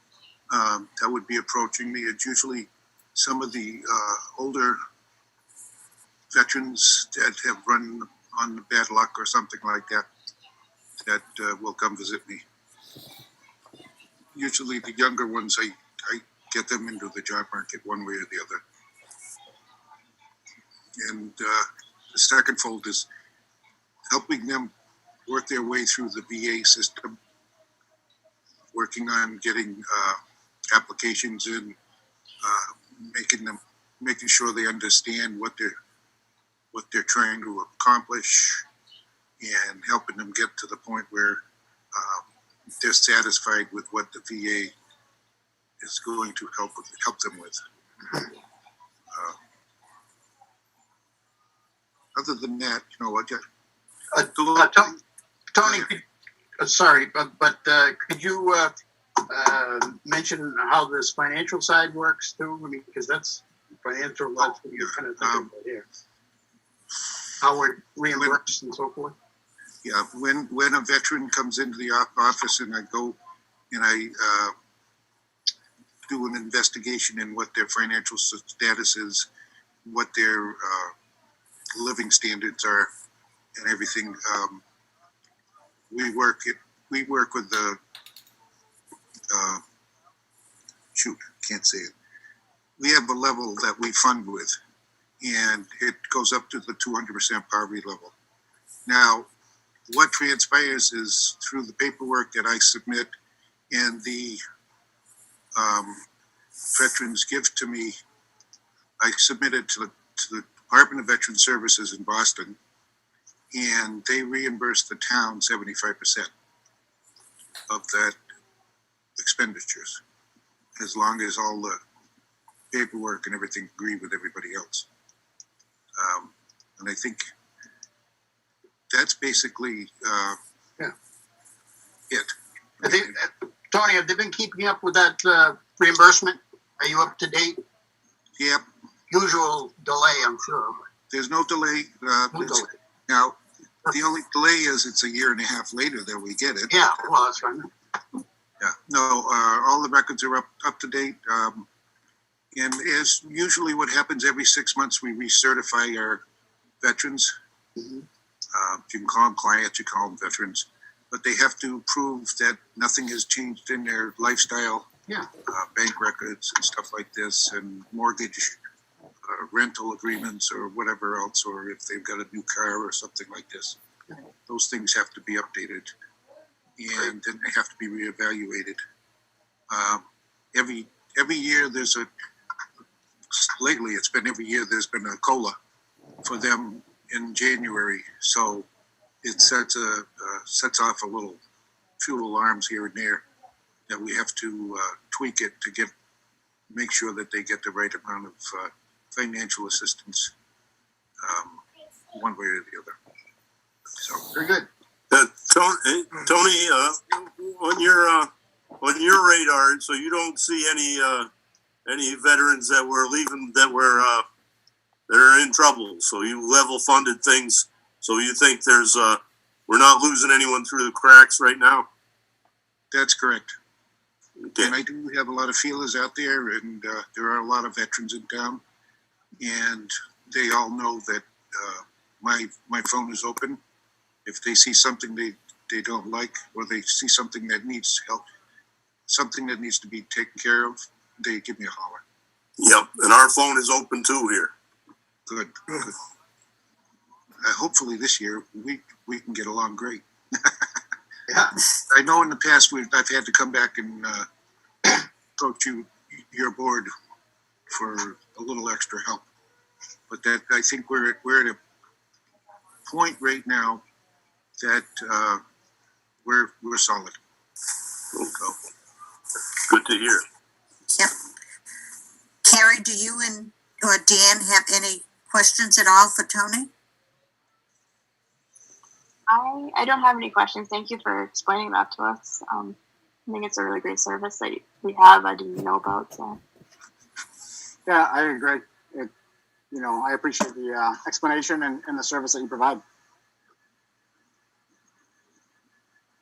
S9: that would be approaching me. It's usually some of the older veterans that have run on the bad luck or something like that will come visit me. Usually the younger ones, I get them into the job market one way or the other. And the second fold is helping them work their way through the VA system, working on getting applications in, making sure they understand what they're trying to accomplish, and helping them get to the point where they're satisfied with what the VA is going to help them with. Other than that, what?
S4: Tony, sorry, but could you mention how this financial side works too? I mean, because that's financial. That's what you're kind of thinking about here. How we're reimbursed and so forth.
S9: Yeah, when a veteran comes into the office and I go and I do an investigation in what their financial status is, what their living standards are, and everything, we work with the can't say it. We have a level that we fund with, and it goes up to the 200% poverty level. Now, what transpires is through the paperwork that I submit and the veterans give to me, I submit it to the Department of Veteran Services in Boston, and they reimburse the town 75% of that expenditures, as long as all the paperwork and everything agree with everybody else. And I think that's basically it.
S4: I think, Tony, have they been keeping up with that reimbursement? Are you up to date?
S9: Yep.
S4: Usual delay, I'm sure.
S9: There's no delay.
S4: No delay.
S9: Now, the only delay is it's a year and a half later that we get it.
S4: Yeah, well, that's right.
S9: Yeah. No, all the records are up to date. And as usually what happens every 6 months, we recertify our veterans. You can call them clients, you call them veterans, but they have to prove that nothing has changed in their lifestyle.
S4: Yeah.
S9: Bank records and stuff like this, and mortgage, rental agreements or whatever else, or if they've got a new car or something like this. Those things have to be updated, and then they have to be reevaluated. Every year lately it's been every year there's been a COLA for them in January, so it sets off a little few alarms here and there that we have to tweak it to make sure that they get the right amount of financial assistance, one way or the other. So
S4: Very good.
S3: Tony, on your radar, so you don't see any veterans that were leaving that are in trouble. So you level funded things. So you think we're not losing anyone through the cracks right now?
S9: that's correct.
S3: Okay.
S9: And I do have a lot of feelers out there, and there are a lot of veterans in town, and they all know that my phone is open. If they see something they don't like, or they see something that needs help, something that needs to be taken care of, they give me a holler.
S3: Yep, and our phone is open too here.
S9: Good. Hopefully this year we can get along great.
S4: Yeah.
S9: I know in the past I've had to come back and coach your board for a little extra help, but that I think we're at a point right now that we're solid. So,
S3: Good to hear.
S1: Yep. Carrie, do you and Dan have any questions at all for Tony?
S10: I don't have any questions. Thank you for explaining that to us. I think it's a really great service that we have. I didn't know about. So.
S11: Yeah, I agree. I appreciate the explanation and the service that you provide.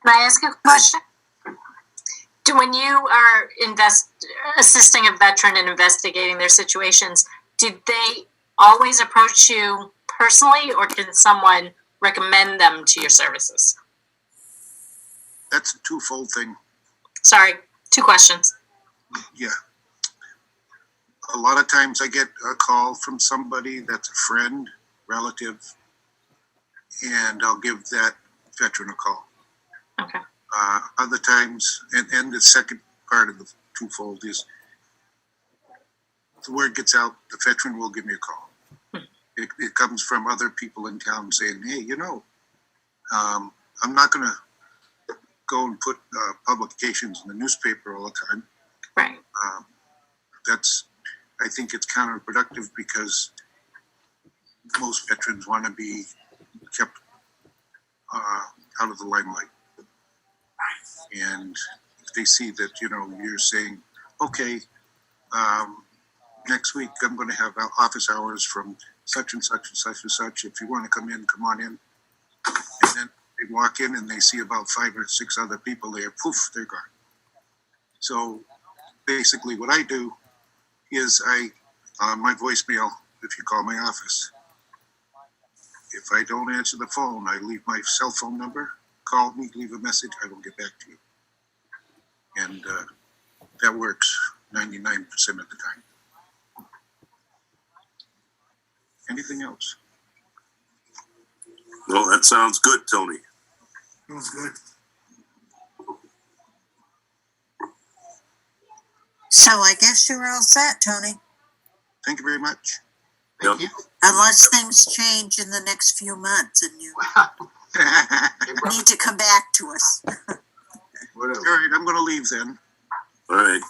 S12: Can I ask a question? When you are assisting a veteran in investigating their situations, do they always approach you personally, or can someone recommend them to your services?
S9: that's a twofold thing.
S12: Sorry, 2 questions.
S9: Yeah. A lot of times I get a call from somebody that's a friend, relative, and I'll give that veteran a call.
S12: Okay.
S9: Other times, and the second part of the twofold is the word gets out, the veteran will give me a call. It comes from other people in town saying, hey, I'm not going to go and put publications in the newspaper all the time.
S12: Right.
S9: I think it's counterproductive because most veterans want to be kept out of the limelight. And if they see that, you're saying, okay, next week I'm going to have office hours from such and such and such and such. If you want to come in, come on in. And then they walk in and they see about 5 or 6 other people there. Poof, they're gone. So basically what I do is on my voicemail, if you call my office, if I don't answer the phone, I leave my cell phone number, call me, leave a message, I will get back to you. And that works 99% of the time. Anything else?
S3: Well, that sounds good, Tony.
S5: Sounds good.
S1: So I guess you're all set, Tony,
S9: Thank you very much.
S4: Thank you.
S1: unless things change in the next few months and you need to come back to us.
S4: Whatever.
S9: All right, I'm going to leave then.
S3: All right.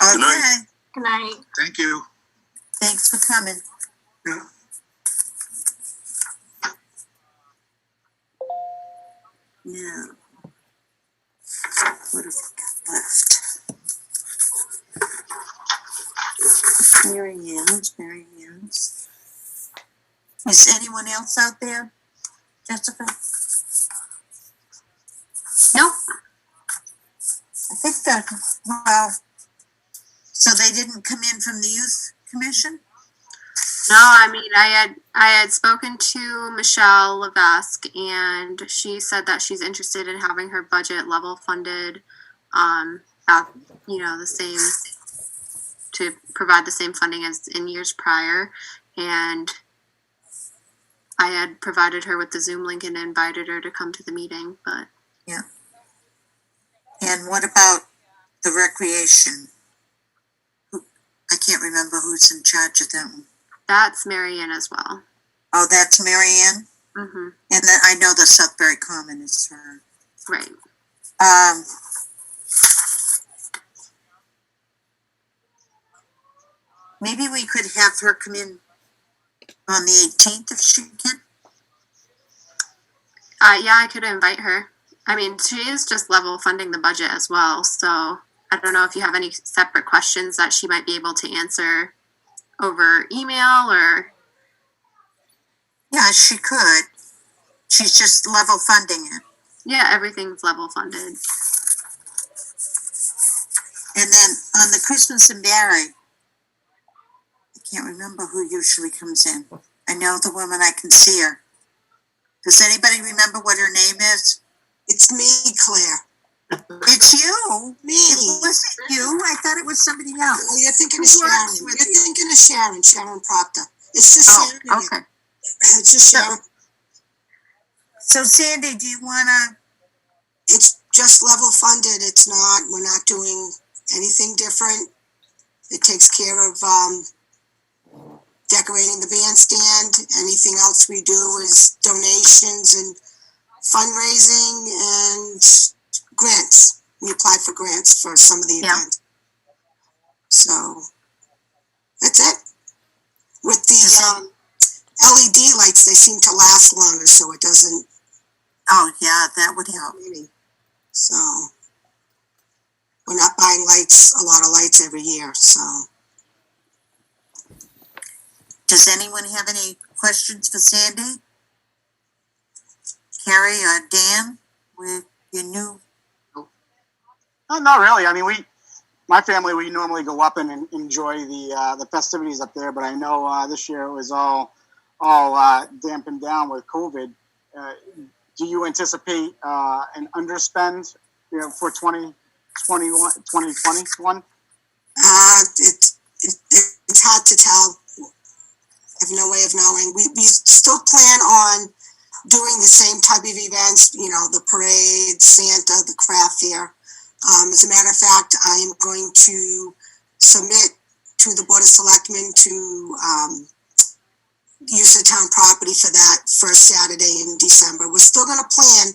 S3: Good night.
S1: Okay,
S12: Good night.
S9: Thank you.
S1: thanks for coming.
S5: Yeah.
S1: Now, what have we got left? Mary Ann's. Is anyone else out there, Jessica? Nope. I think that, well, So they didn't come in from the youth commission?
S2: No, I mean, I had spoken to Michelle Levesque, and she said that she's interested in having her budget level funded, at, the same, to provide the same funding as in years prior. And I had provided her with the Zoom link and invited her to come to the meeting, but.
S1: Yeah. And what about the recreation? I can't remember who's in charge of that one.
S2: That's Marianne as well.
S1: Oh, that's Marianne?
S2: Mm-hmm.
S1: And then I know the Sudbury Common is her.
S2: Right.
S1: Maybe we could have her come in on the 18th if she can.
S2: Yeah, I could invite her. I mean, she is just level funding the budget as well, so I don't know if you have any separate questions that she might be able to answer over email or.
S1: Yeah, she could. She's just level funding it.
S2: Yeah, everything's level funded.
S1: And then on the Christmas in Barre, I can't remember who usually comes in. I know the woman, I can see her. Does anybody remember what her name is?
S6: It's me, Claire.
S1: It's you.
S6: Me.
S1: It wasn't you. I thought it was somebody else.
S6: Oh, you're thinking
S1: Who
S6: of Sharon.
S1: works with
S6: You're
S1: you?
S6: thinking of Sharon Proctor. It's just Sharon.
S1: Oh, okay.
S6: It's just Sharon.
S1: So Sandy, do you wanna?
S6: It's just level funded. It's not, we're not doing anything different. It takes care of, decorating the bandstand. Anything else we do is donations and fundraising and grants. We apply for grants for some of the events. So that's it. With the LED lights, they seem to last longer, so it doesn't.
S1: Oh yeah, that would help.
S6: So we're not buying a lot of lights every year. So
S1: does anyone have any questions for Sandy? Carrie or Dan, with your new?
S11: Oh, not really. I mean, my family, we normally go up and enjoy the festivities up there, but I know this year it was all dampened down with COVID. Do you anticipate an underspend, for 2021?
S6: It's hard to tell. I have no way of knowing. We still plan on doing the same type of events, the parade, Santa, the craft fair. As a matter of fact, I am going to submit to the Board of Selectmen to use the town property for that first Saturday in December. We're still going to plan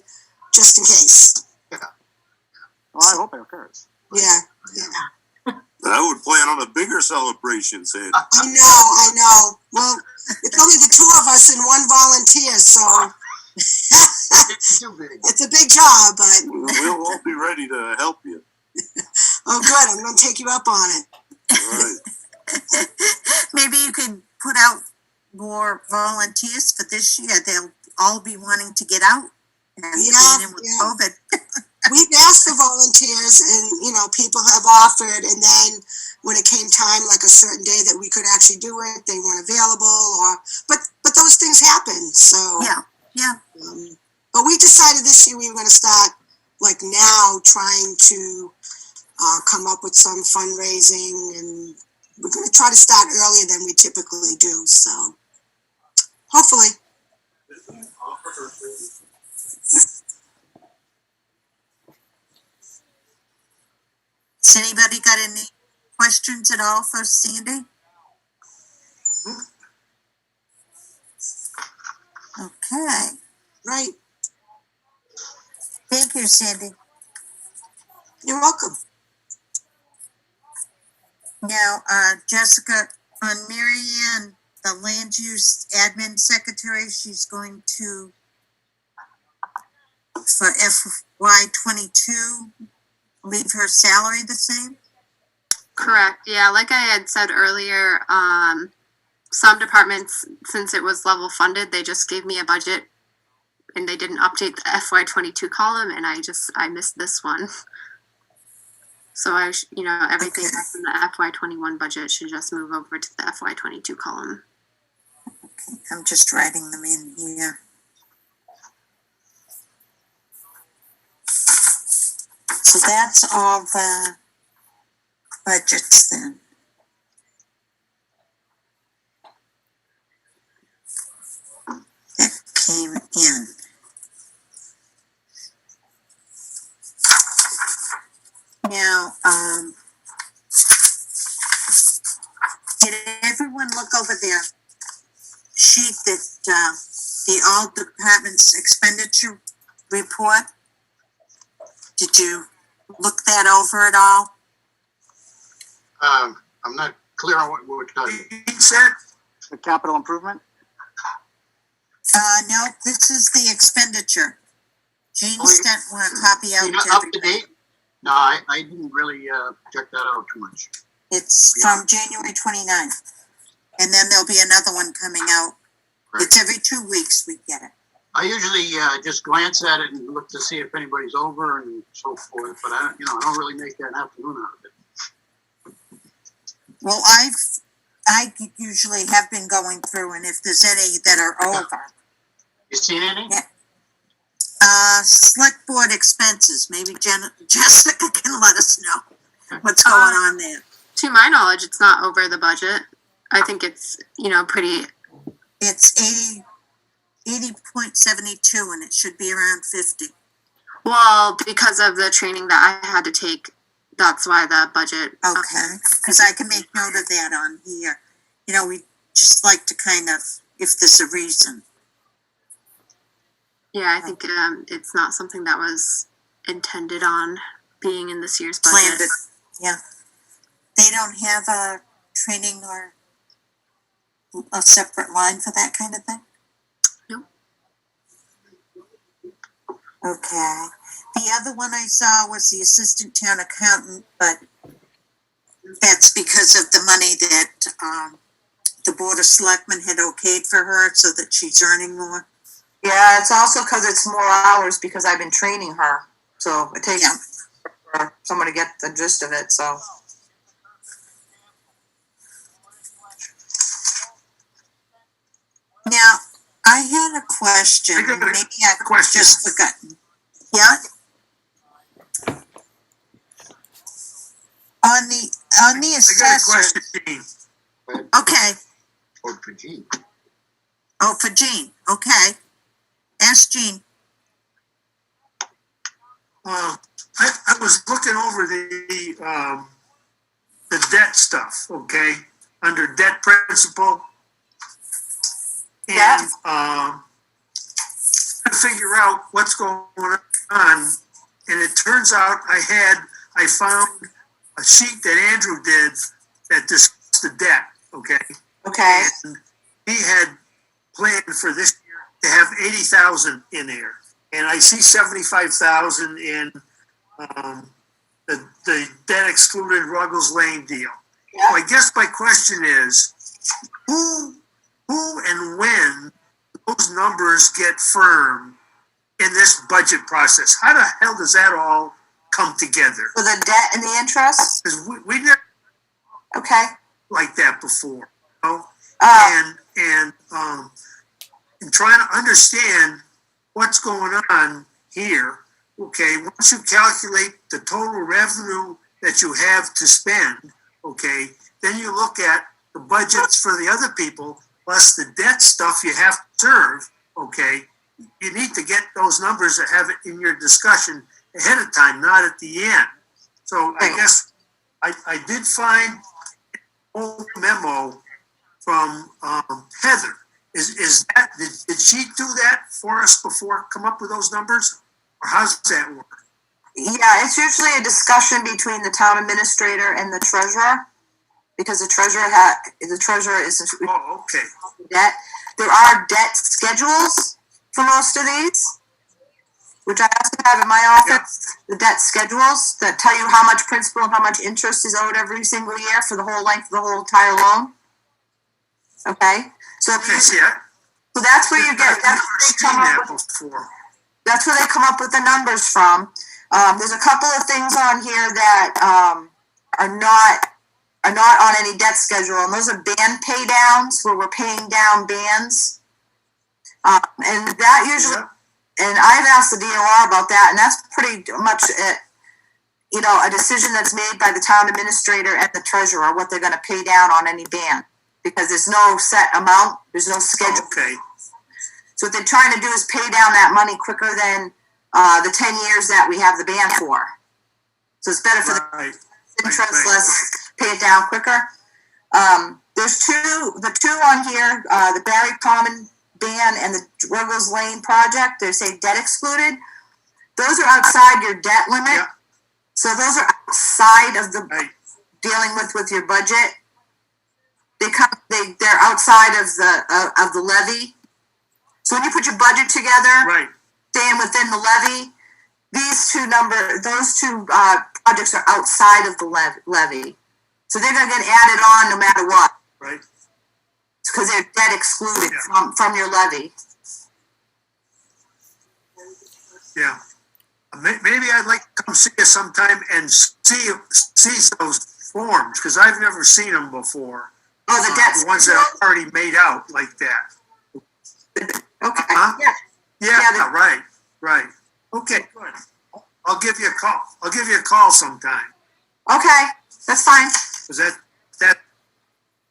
S6: just in case.
S11: Yeah. Well, I hope it occurs.
S6: Yeah.
S3: I would plan on a bigger celebration, Sandy.
S6: I know. Well, it's only the two of us and one volunteer, so it's a big job, but
S3: We'll all be ready to help you.
S6: Oh, good. I'm going to take you up on it.
S3: All right.
S1: Maybe you could put out more volunteers for this year. They'll all be wanting to get out and
S6: Yeah,
S1: with
S6: yeah.
S1: COVID.
S6: We've asked for volunteers and, people have offered, and then when it came time, like a certain day that we could actually do it, they weren't available but those things happen, so.
S1: Yeah.
S6: But we decided this year we were going to start, like now, trying to come up with some fundraising, and we're going to try to start earlier than we typically do, so hopefully.
S1: Has anybody got any questions at all for Sandy? Okay.
S6: Right.
S1: Thank you, Sandy.
S6: You're welcome.
S1: Now, Jessica, on Mary Ann, the land use admin secretary, she's going to, for FY22, leave her salary the same?
S2: Correct. Yeah, like I had said earlier, some departments, since it was level funded, they just gave me a budget and they didn't update the FY22 column, and I missed this one. So everything
S1: Okay.
S2: that's in the FY21 budget should just move over to the FY22 column.
S1: I'm just writing them in here. So that's all the budgets then. That came in. Now, did everyone look over their sheet that, the all departments expenditure report? Did you look that over at all?
S4: I'm not clear on what we're talking.
S5: He said,
S11: The capital improvement?
S1: No, this is the expenditure. Jean
S4: Oh,
S1: sent one a copy out
S4: You
S1: to
S4: know, up to
S1: everybody.
S4: date? No, I didn't really check that out too much.
S1: It's from January 29th. And then there'll be another one coming out.
S4: Right.
S1: It's every 2 weeks we get it.
S4: I usually just glance at it and look to see if anybody's over and so forth, but I don't really make that afternoon out of it.
S1: Well, I usually have been going through, and if there's any that are over.
S4: You seen any?
S1: Yeah. Select board expenses, maybe Jessica can let us know what's going on there.
S2: To my knowledge, it's not over the budget. I think it's, pretty.
S1: It's 80.72, and it should be around 50.
S2: Well, because of the training that I had to take, that's why the budget.
S1: Okay, because I can make note of that on here. We just like to kind of, if there's a reason.
S2: Yeah, I think it's not something that was intended on being in this year's budget.
S1: Planned it, yeah. They don't have a training or a separate line for that kind of thing?
S2: Nope.
S1: Okay. The other one I saw was the assistant town accountant, but that's because of the money that the Board of Selectmen had okayed for her so that she's earning more.
S7: Yeah, it's also because it's more hours because I've been training her. So it takes for someone to get the gist of it, so.
S1: Now, I had a question.
S5: I got a
S1: Maybe I've
S5: question.
S1: just forgotten. Yeah? On the
S5: I got a
S1: assessor.
S5: question, Dean.
S1: Okay.
S4: Oh, for Gene.
S1: Oh, for Jean. Okay. Ask Jean.
S5: I was looking over the debt stuff, okay, under debt principal. And,
S7: Yeah.
S5: to figure out what's going on, and it turns out I found a sheet that Andrew did that discussed the debt, okay?
S7: Okay.
S5: And he had planned for this year to have 80,000 in there. And I see 75,000 in the debt excluded Ruggles Lane deal.
S7: Yeah.
S5: So I guess my question is, who and when those numbers get firm in this budget process? How the hell does that all come together?
S7: For the debt and the interest?
S5: Because we never
S7: Okay.
S5: like that before, you know?
S7: Uh,
S5: And trying to understand what's going on here. Okay, once you calculate the total revenue that you have to spend, okay, then you look at the budgets for the other people plus the debt stuff you have to serve. Okay, you need to get those numbers and have it in your discussion ahead of time, not at the end. So I guess I did find an old memo from Heather. Is that did she do that for us before? Come up with those numbers, or how's that work?
S7: yeah, it's usually a discussion between the town administrator and the treasurer, because the treasurer is
S5: Oh, okay.
S7: debt. There are debt schedules for most of these, which I also have in my office. The debt schedules that tell you how much principal and how much interest is owed every single year for the whole length of the whole entire loan. Okay, so if
S5: Okay,
S7: you,
S5: see,
S7: so that's where you get.
S5: I've never seen that before.
S7: That's where they come up with the numbers from. There's a couple of things on here that are not on any debt schedule, and those are band pay downs where we're paying down bands. And that usually, and I've asked the DOR about that, and that's pretty much a decision that's made by the town administrator and the treasurer, what they're going to pay down on any band, because there's no set amount, there's no schedule.
S5: Okay.
S7: So what they're trying to do is pay down that money quicker than the 10 years that we have the band for. So it's better for the interest, let's pay it down quicker. There's the two on here, the Barre Common Band and the Ruggles Lane project, they say debt excluded. Those are outside your debt limit.
S5: Yeah.
S7: So those are outside of the dealing with your budget. They're outside of the levy. So when you put your budget together, staying within the levy, those two projects are outside of the levy. So they're going to get added on no matter what.
S5: Right.
S7: Because they're debt excluded from your levy.
S5: Yeah. Maybe I'd like to come see you sometime and see those forms, because I've never seen them before.
S7: Oh, the debt
S5: the ones that are already made out like that.
S7: Okay.
S5: Huh?
S7: Yeah.
S5: Right. Okay, good. I'll give you a call. I'll give you a call sometime.
S7: Okay, that's fine.
S5: Because that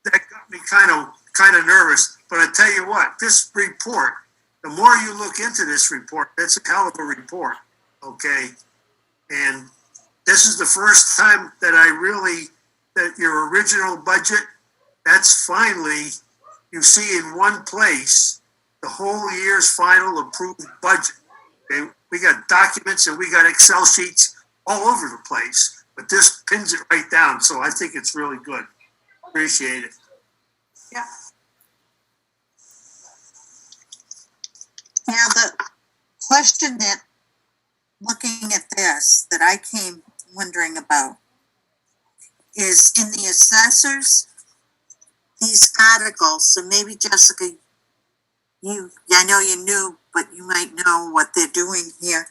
S5: got me kind of nervous. But I tell you what, this report, the more you look into this report, that's a hell of a report. Okay, and this is the first time that that your original budget, that's finally, you see in one place, the whole year's final approved budget. Okay? We got documents and we got Excel sheets all over the place, but this pins it right down, so I think it's really good. Appreciate it.
S7: Yeah.
S1: Now, the question that, looking at this, that I came wondering about is in the assessors, these articles, so maybe Jessica, I know you knew, but you might know what they're doing here.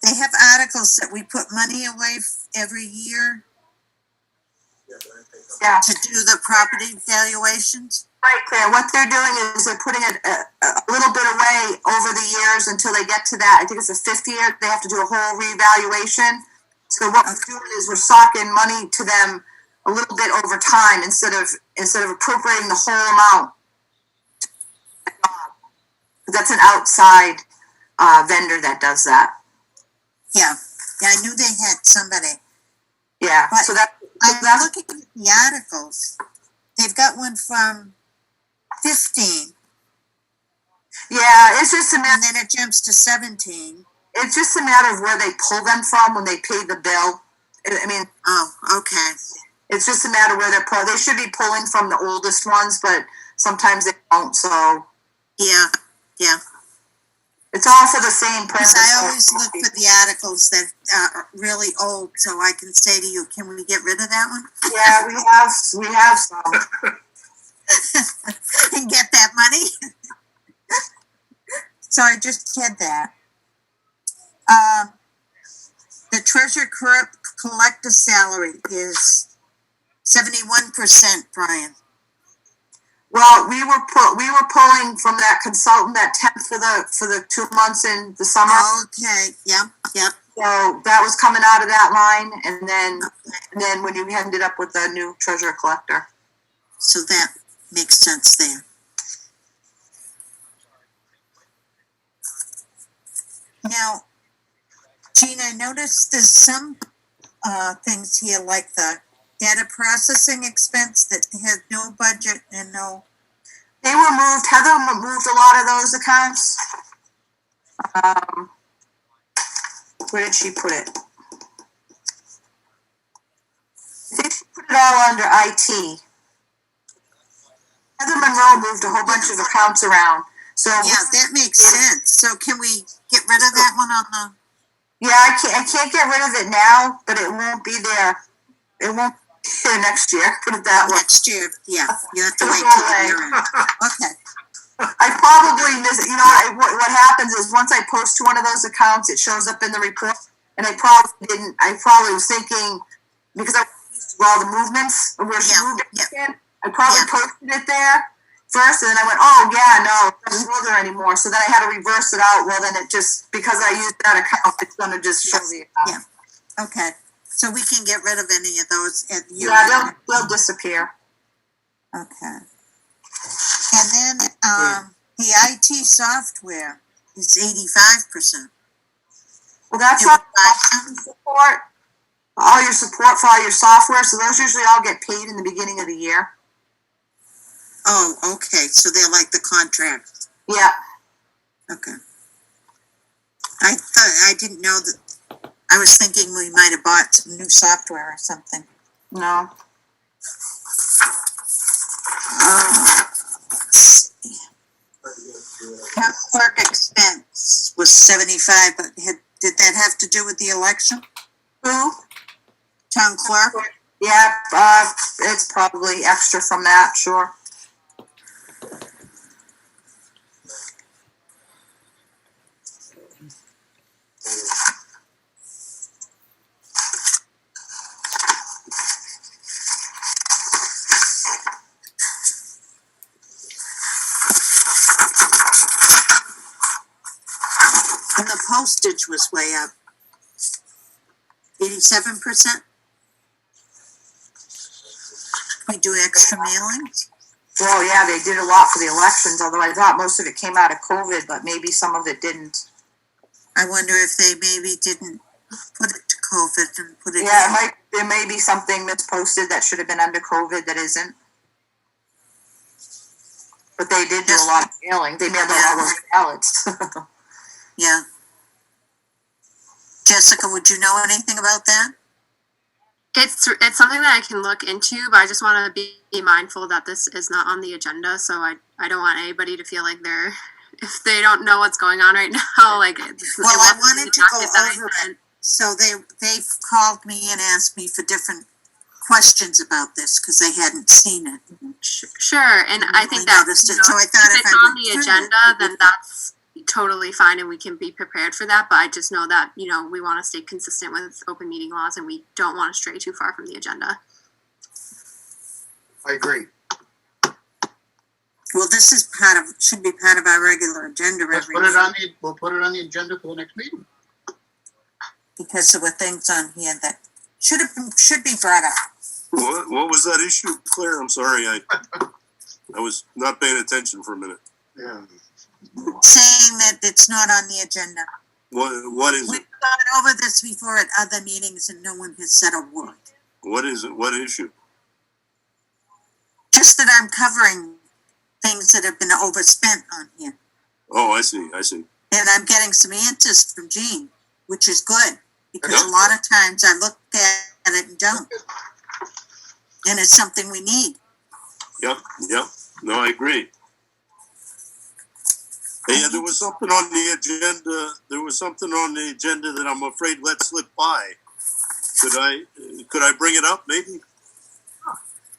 S1: They have articles that we put money away every year to do the property valuations.
S7: Right, Claire. What they're doing is they're putting a little bit away over the years until they get to that. I think it's the 5th year. They have to do a whole revaluation. So what we're doing is we're socking money to them a little bit over time instead of appropriating the whole amount. That's an outside vendor that does that.
S1: Yeah, I knew they had somebody.
S7: Yeah,
S1: but
S7: so that's
S1: looking at the articles. They've got one from 15.
S7: Yeah, it's just a matter.
S1: And then it jumps to 17.
S7: It's just a matter of where they pull them from when they pay the bill. I mean,
S1: oh, okay.
S7: It's just a matter where they're pulling. They should be pulling from the oldest ones, but sometimes they don't. So
S1: yeah.
S7: It's all for the same purpose.
S1: I always look for the articles that are really old, so I can say to you, can we get rid of that one?
S7: Yeah, we have some.
S1: And get that money. So I just did that. The treasurer collector salary is 71%, Brian.
S7: Well, we were pulling from that consultant, that 10th for the 2 months in the summer.
S1: Okay. Yep.
S7: So that was coming out of that line, and then when you ended up with the new treasurer collector.
S1: So that makes sense there. Now, Gina, I noticed there's some things here like the data processing expense that had no budget and no.
S7: They were moved. Heather moved a lot of those accounts. Where did she put it? I think she put it all under IT. Heather Monroe moved a whole bunch of accounts around. So
S1: yeah, that makes sense. So can we get rid of that one on the?
S7: Yeah, I can't get rid of it now, but it won't be there. It won't be there next year. Put it that way.
S1: Next year, yeah. You have to wait till the year end. Okay.
S7: I probably miss it. You know, what happens is once I post to one of those accounts, it shows up in the report, and I probably was thinking, because I used to do all the movements of where she moved it in, I probably posted it there first, and then I went, oh yeah, no, it doesn't go there anymore. So then I had to reverse it out. Well, then it just, because I used that account, it's gonna just show the account.
S1: Yeah. Okay, so we can get rid of any of those at you.
S7: Yeah, they'll disappear.
S1: Okay. And then, the IT software is 85%.
S7: Well, that's all support, all your support for all your software. So those usually all get paid in the beginning of the year.
S1: Oh, okay, so they're like the contract.
S7: Yeah.
S1: Okay. I didn't know that, I was thinking we might have bought some new software or something.
S7: No.
S1: Let's see. Town clerk expense was 75, but did that have to do with the election?
S7: Who?
S1: Town clerk?
S7: Yeah, it's probably extra from that, sure.
S1: And the postage was way up. 87%? We do extra mailings?
S7: Well, yeah, they did a lot for the elections, although I thought most of it came out of COVID, but maybe some of it didn't.
S1: I wonder if they maybe didn't put it to COVID and put it
S7: Yeah,
S1: in.
S7: there may be something misposted that should have been under COVID that isn't. But they did do a lot of mailing. They mailed out all those ballots.
S1: Yeah. Jessica, would you know anything about that?
S2: It's something that I can look into, but I just want to be mindful that this is not on the agenda, so I don't want anybody to feel like if they don't know what's going on right now, like
S1: Well, I wanted to go over it. So they've called me and asked me for different questions about this because they hadn't seen it.
S2: Sure, and I think that
S1: noticed it, so I thought
S2: if
S1: if
S2: it's
S1: I
S2: on
S1: went
S2: the
S1: through
S2: agenda, then that's totally fine and we can be prepared for that, but I just know that, we want to stay consistent with open meeting laws and we don't want to stray too far from the agenda.
S4: I agree.
S1: Well, this is should be part of our regular agenda
S4: Let's
S1: every
S4: put it
S1: week,
S4: on we'll put it on the agenda for the next meeting.
S1: because there were things on here that should be brought up.
S3: What was that issue, Claire? I'm sorry, I was not paying attention for a minute.
S4: Yeah.
S1: Saying that it's not on the agenda.
S3: What is
S1: We've
S3: it?
S1: gone over this before at other meetings and no one has said a word.
S3: What is it? What issue?
S1: Just that I'm covering things that have been overspent on here.
S3: Oh, I see.
S1: And I'm getting some answers from Jean, which is good, because
S3: Yep.
S1: a lot of times I look at it and don't. And it's something we need.
S3: Yep. No, I agree. Hey, there was something on the agenda. There was something on the agenda that I'm afraid let slip by. Could I bring it up, maybe?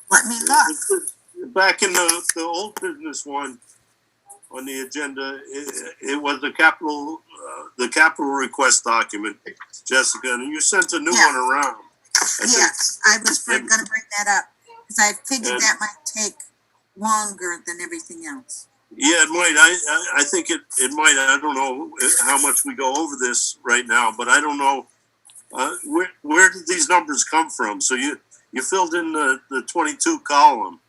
S1: Let me look.
S3: Back in the old business one on the agenda, it was the capital request document, Jessica, and you sent a new one around.
S1: Yes, I was going to bring that up, because I figured that might take longer than everything else.
S3: Yeah, it might. I think it might. I don't know how much we go over this right now, but I don't know where did these numbers come from. So you filled in the 22 column.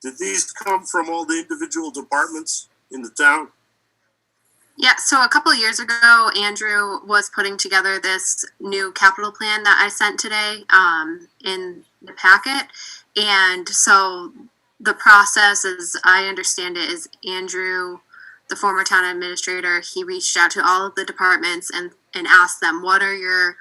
S3: Did these come from all the individual departments in the town?
S2: Yeah, so a couple of years ago, Andrew was putting together this new capital plan that I sent today in the packet. And so the process, as I understand it, is Andrew, the former town administrator, he reached out to all of the departments and asked them, what are your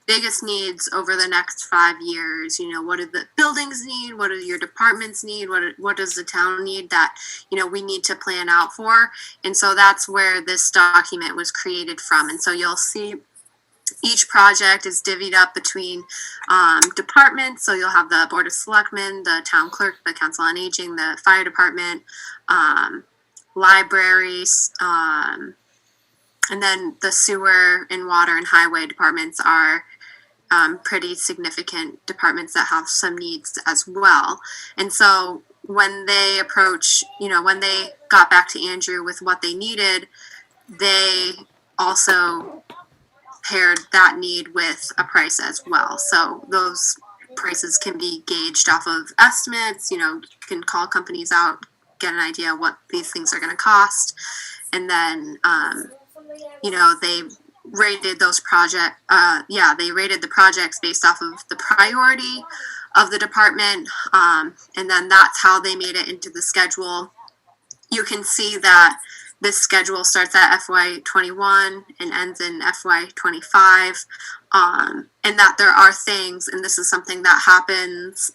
S2: biggest needs over the next 5 years? What do the buildings need? What do your departments need? What does the town need that, we need to plan out for? And so that's where this document was created from. And so you'll see each project is divvied up between departments. So you'll have the Board of Selectmen, the Town Clerk, the Council on Aging, the Fire Department, libraries, and then the sewer and water and highway departments are pretty significant departments that have some needs as well. And so when they approach, when they got back to Andrew with what they needed, they also paired that need with a price as well. So those prices can be gauged off of estimates. You can call companies out, get an idea what these things are going to cost, and then they rated those they rated the projects based off of the priority of the department, and then that's how they made it into the schedule. You can see that this schedule starts at FY21 and ends in FY25, and that there are things, and this is something that happens,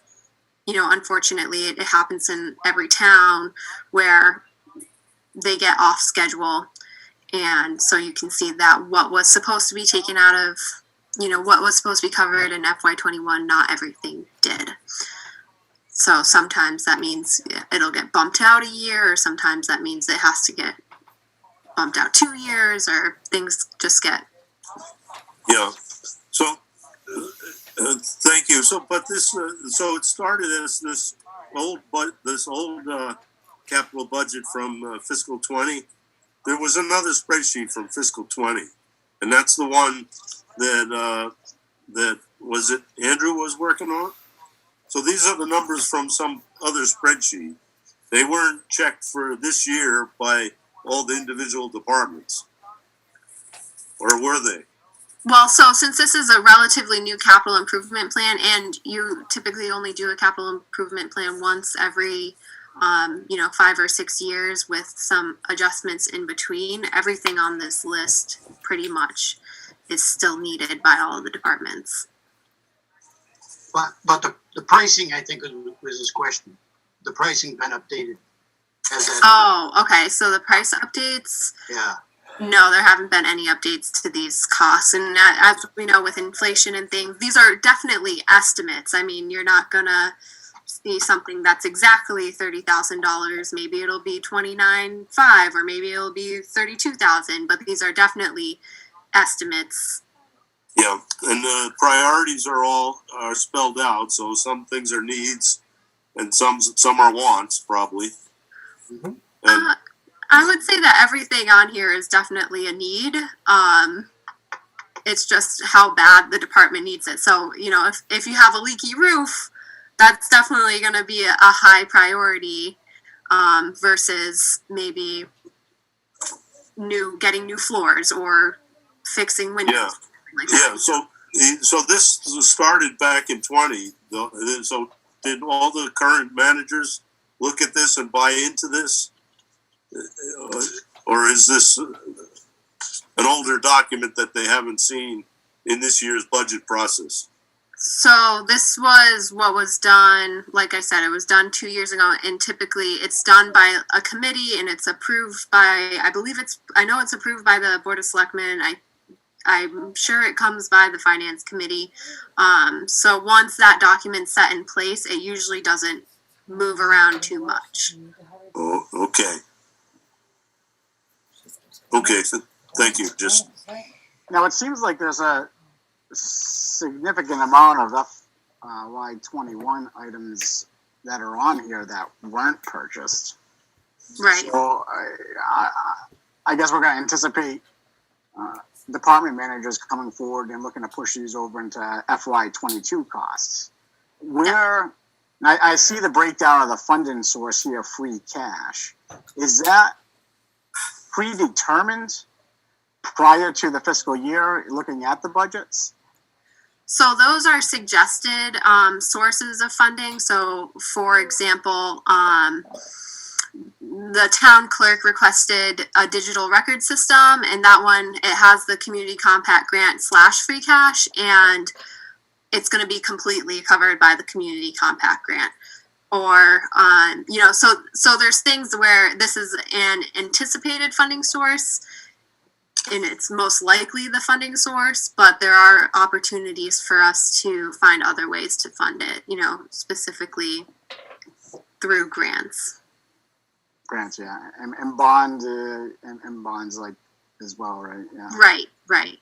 S2: unfortunately, it happens in every town where they get off schedule. And so you can see that what was supposed to be taken out of, what was supposed to be covered in FY21, not everything did. So sometimes that means it'll get bumped out a year, or sometimes that means it has to get bumped out 2 years, or things just get.
S3: Yeah. So, thank you. So, but this, so it started as this old capital budget from fiscal 20. There was another spreadsheet from fiscal 20, and that's the one that was it Andrew was working on. So these are the numbers from some other spreadsheet. They weren't checked for this year by all the individual departments, or were they?
S2: Well, so since this is a relatively new capital improvement plan, and you typically only do a capital improvement plan once every 5 or 6 years with some adjustments in between, everything on this list pretty much is still needed by all of the departments.
S4: But the pricing, I think, was his question. The pricing been updated.
S2: Okay. So the price updates?
S4: Yeah.
S2: No, there haven't been any updates to these costs. And as we know, with inflation and things, these are definitely estimates. I mean, you're not going to see something that's exactly $30,000. Maybe it'll be $29,500, or maybe it'll be $32,000. But these are definitely estimates.
S3: Yeah, and the priorities are spelled out. So some things are needs, and some are wants, probably.
S4: Mm-hmm.
S3: And
S2: I would say that everything on here is definitely a need. It's just how bad the department needs it. So, if you have a leaky roof, that's definitely going to be a high priority versus maybe getting new floors or fixing windows.
S3: yeah,
S2: Like that.
S3: yeah. So this started back in 20. So did all the current managers look at this and buy into this? Or is this an older document that they haven't seen in this year's budget process?
S2: So this was what was done, like I said, it was done 2 years ago, and typically it's done by a committee, and it's approved by, I know it's approved by the Board of Selectmen. I'm sure it comes by the Finance Committee. So once that document's set in place, it usually doesn't move around too much.
S3: Oh, okay. Okay, thank you. Just
S11: Now, it seems like there's a significant amount of FY21 items that are on here that weren't purchased.
S2: Right.
S11: So I guess we're going to anticipate department managers coming forward and looking to push these over into FY22 costs. I see the breakdown of the funding source here, free cash. Is that predetermined prior to the fiscal year, looking at the budgets?
S2: So those are suggested sources of funding. So, for example, the town clerk requested a digital record system, and that one, it has the community compact grant / free cash, and it's going to be completely covered by the community compact grant. Or, so there's things where this is an anticipated funding source, and it's most likely the funding source, but there are opportunities for us to find other ways to fund it, specifically through grants.
S11: Grants, yeah, and bonds like as well, right? Yeah.
S2: Right.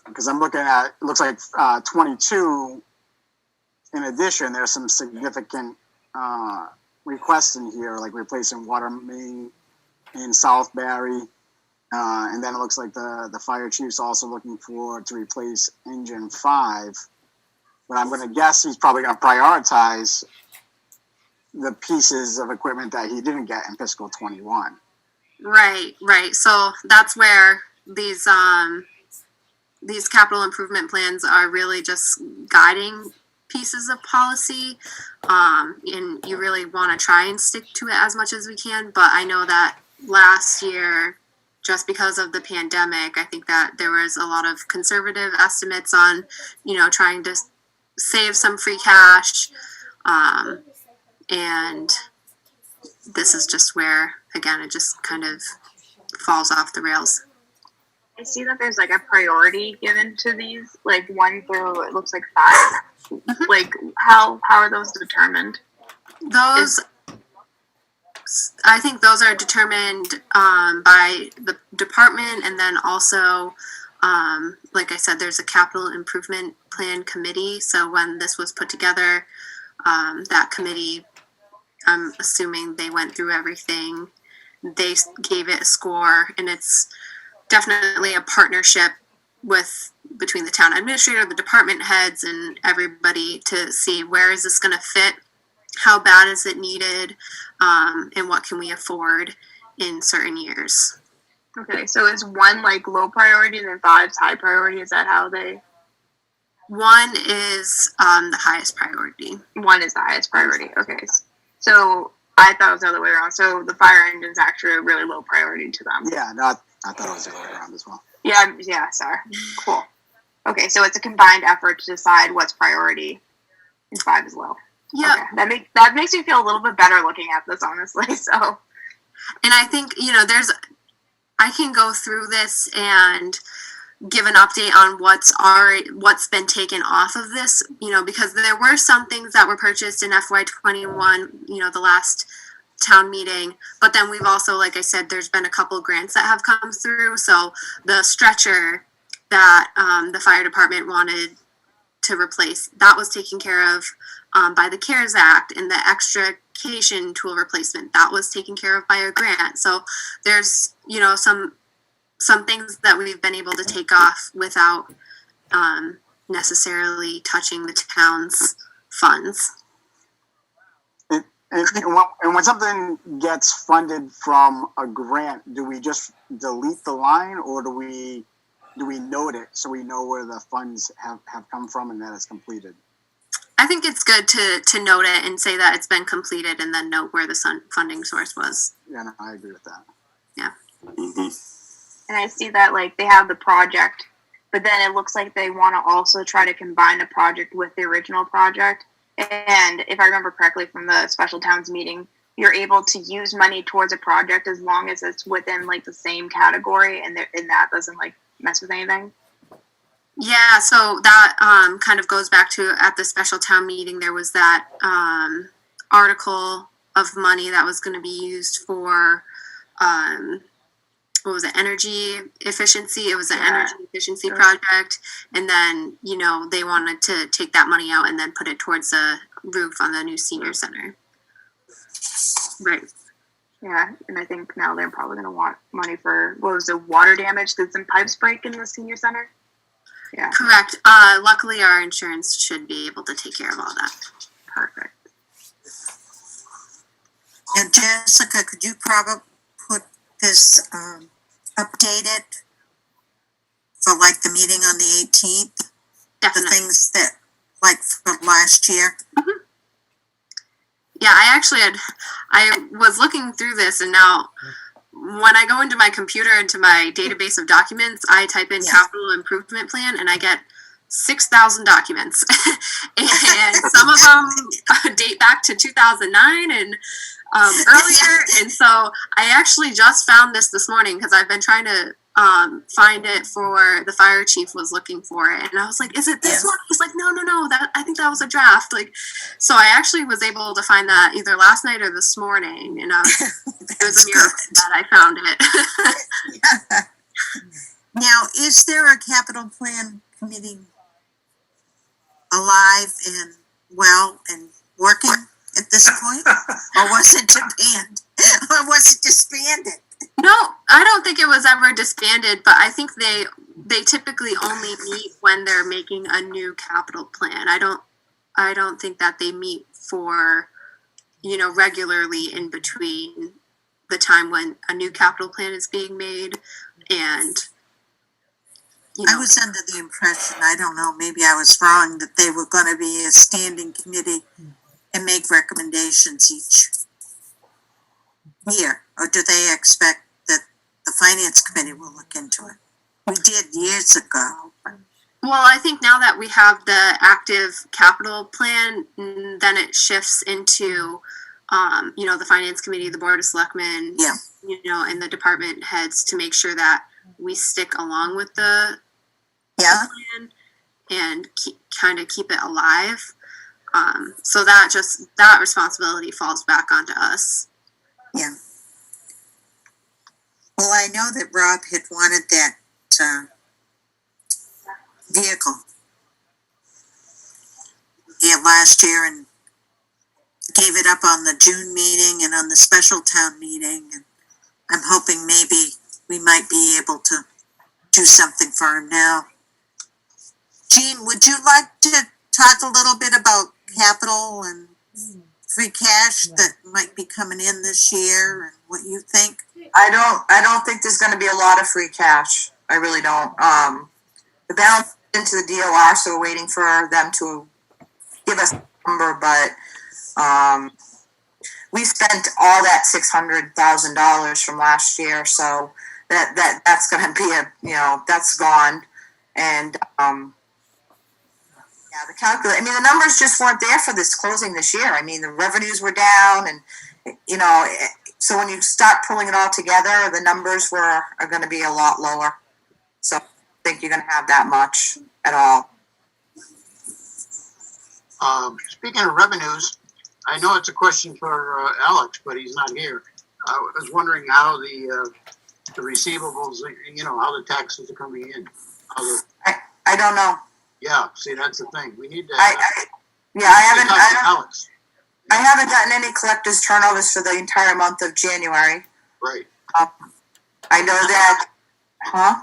S11: Because I'm looking at, it looks like 22. In addition, there's some significant requests in here, like replacing water main in South Barre. And then it looks like the fire chief's also looking to replace engine 5. But I'm going to guess he's probably going to prioritize the pieces of equipment that he didn't get in fiscal 21.
S2: Right. So that's where these capital improvement plans are really just guiding pieces of policy. And you really want to try and stick to it as much as we can. But I know that last year, just because of the pandemic, I think that there was a lot of conservative estimates on, trying to save some free cash. And this is just where, again, it just kind of falls off the rails.
S10: I see that there's like a priority given to these, like 1 through, it looks like 5. Like, how are those determined?
S2: I think those are determined by the department, and then also, like I said, there's a capital improvement plan committee. So when this was put together, that committee, I'm assuming they went through everything. They gave it a score, and it's definitely a partnership between the town administrator, the department heads, and everybody to see where is this going to fit, how bad is it needed, and what can we afford in certain years.
S10: Okay, so is 1 like low priority and then 5's high priority? Is that how they?
S2: 1 is the highest priority.
S10: 1 is the highest priority. Okay, so I thought it was the other way around. So the fire engine's actually a really low priority to them.
S11: Yeah, no, I thought it was the other way around as well.
S10: Yeah, sorry. Cool. Okay, so it's a combined effort to decide what's priority, and 5 is low.
S2: Yeah,
S10: okay. That makes me feel a little bit better looking at this, honestly. So,
S2: and I think I can go through this and give an update on what's been taken off of this, because there were some things that were purchased in FY21, the last town meeting, but then we've also, like I said, there's been a couple grants that have come through. So the stretcher that the fire department wanted to replace, that was taken care of by the CARES Act, and the extrication tool replacement, that was taken care of by a grant. So there's, some things that we've been able to take off without necessarily touching the town's funds.
S11: And when something gets funded from a grant, do we just delete the line, or do we note it so we know where the funds have come from and that it's completed?
S2: I think it's good to note it and say that it's been completed, and then note where the funding source was.
S11: Yeah, no, I agree with that.
S2: Yeah.
S3: Mm-hmm.
S10: and I see that like they have the project, but then it looks like they want to also try to combine the project with the original project. And if I remember correctly from the special towns meeting, you're able to use money towards a project as long as it's within like the same category, and that doesn't like mess with anything.
S2: Yeah, so that kind of goes back to at the special town meeting, there was that article of money that was going to be used for what was it, energy efficiency. It was an energy efficiency project, and then they wanted to take that money out and then put it towards the roof on the new senior center. Right.
S10: Yeah, and I think now they're probably going to want money for, what was it, water damage? Did some pipes break in the senior center? Yeah.
S2: Correct. Luckily, our insurance should be able to take care of all that.
S10: Perfect.
S1: And Jessica, could you probably put this updated for like the meeting on the 18th?
S2: Definitely.
S1: The things that, like from last year?
S2: Mm-hmm. Yeah, I was looking through this, and now when I go into my computer, into my database of documents, I type in capital improvement plan, and I get 6,000 documents. And some of them date back to 2009 and earlier. And so I actually just found this morning because I've been trying to find it for the fire chief was looking for it, and I was like, "Is it this one?" He's like, "No, that I think that was a draft." Like, so I actually was able to find that either last night or this morning, and it was a miracle that I found it.
S1: Now, is there a capital plan committee alive and well and working at this point? Or was it disbanded? Or was it disbanded?
S2: No, I don't think it was ever disbanded, but I think they typically only meet when they're making a new capital plan. I don't think that they meet for, regularly in between the time when a new capital plan is being made and
S1: I was under the impression, I don't know, maybe I was wrong, that they were going to be a standing committee and make recommendations each year. Or do they expect that the finance committee will look into it? We did years ago.
S2: Well, I think now that we have the active capital plan, then it shifts into, the finance committee, the board of selectmen, and the department heads to make sure that we stick along with the plan and kind of keep it alive. So that responsibility falls back onto us.
S1: Yeah. Well, I know that Rob had wanted that vehicle last year and gave it up on the June meeting and on the special town meeting. And I'm hoping maybe we might be able to do something for him now. Jean, would you like to talk a little bit about capital and free cash that might be coming in this year and what you think?
S7: I don't think there's going to be a lot of free cash. I really don't. The balance into the DOR, so we're waiting for them to give us a number, but we spent all that $600,000 from last year, so that's going to be that's gone. And the calculate. I mean, the numbers just weren't there for this closing this year. I mean, the revenues were down, and so when you start pulling it all together, the numbers are going to be a lot lower. So I don't think you're going to have that much at all.
S4: Speaking of revenues, I know it's a question for Alex, but he's not here. I was wondering how the receivables, how the taxes are coming in.
S7: I don't know.
S4: Yeah, see, that's the thing. We need to.
S7: I haven't gotten any collectors turnovers for the entire month of January.
S4: Right.
S7: I know that. Huh?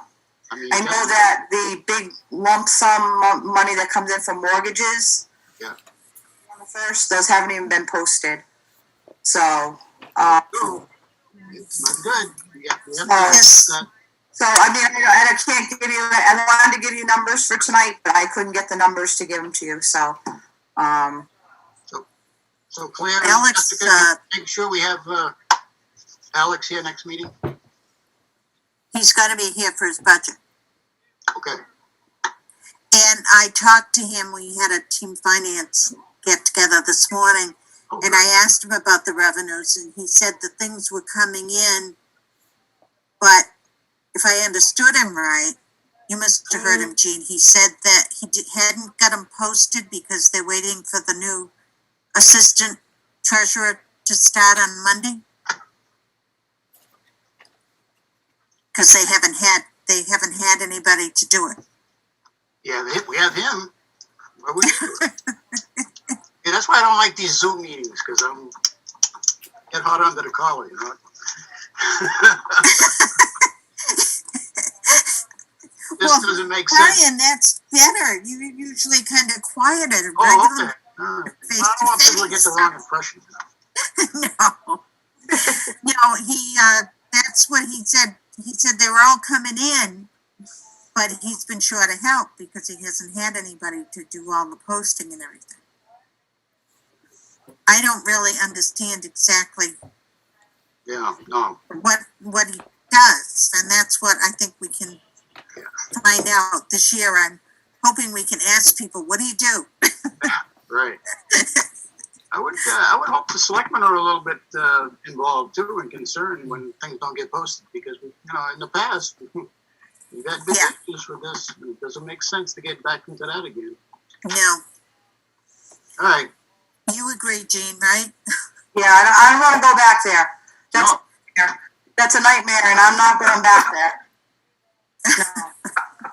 S4: I
S7: know that the big lump sum money that comes in from mortgages.
S4: Yeah.
S7: On the first, those haven't even been posted. So.
S4: It's not good.
S7: So, I mean, I can't give you, I wanted to give you numbers for tonight, but I couldn't get the numbers to give them to you, so.
S4: So Claire,
S1: Alex,
S4: make sure we have Alex here next meeting.
S1: He's going to be here for his budget.
S4: Okay.
S1: And I talked to him, we had a team finance get together this morning, and I asked him about the revenues, and he said the things were coming in, but if I understood him right, you must have heard him, Jean. He said that he hadn't got them posted because they're waiting for the new assistant treasurer to start on Monday. Because they haven't had anybody to do it.
S4: Yeah, we have him. What would you do? Yeah, that's why I don't like these Zoom meetings, because I'm get hot under the collar, This doesn't make sense.
S1: Brian, that's better. You're usually kind of quiet at a
S4: regular
S1: face-to-face.
S4: I don't want people to get the wrong impression.
S1: No, that's what he said. He said they were all coming in, but he's been short of help because he hasn't had anybody to do all the posting and everything. I don't really understand exactly what he does, and that's what I think we can find out this year. I'm hoping we can ask people, what do you do?
S4: Right. I would hope the selectmen are a little bit involved too and concerned when things don't get posted, because in the past You got big
S1: Yeah.
S4: issues with this. It doesn't make sense to get back into that again.
S1: No,
S4: All right.
S1: you agree, Jean, right?
S7: Yeah, I don't wanna go back there. That's a nightmare, and I'm not going back there.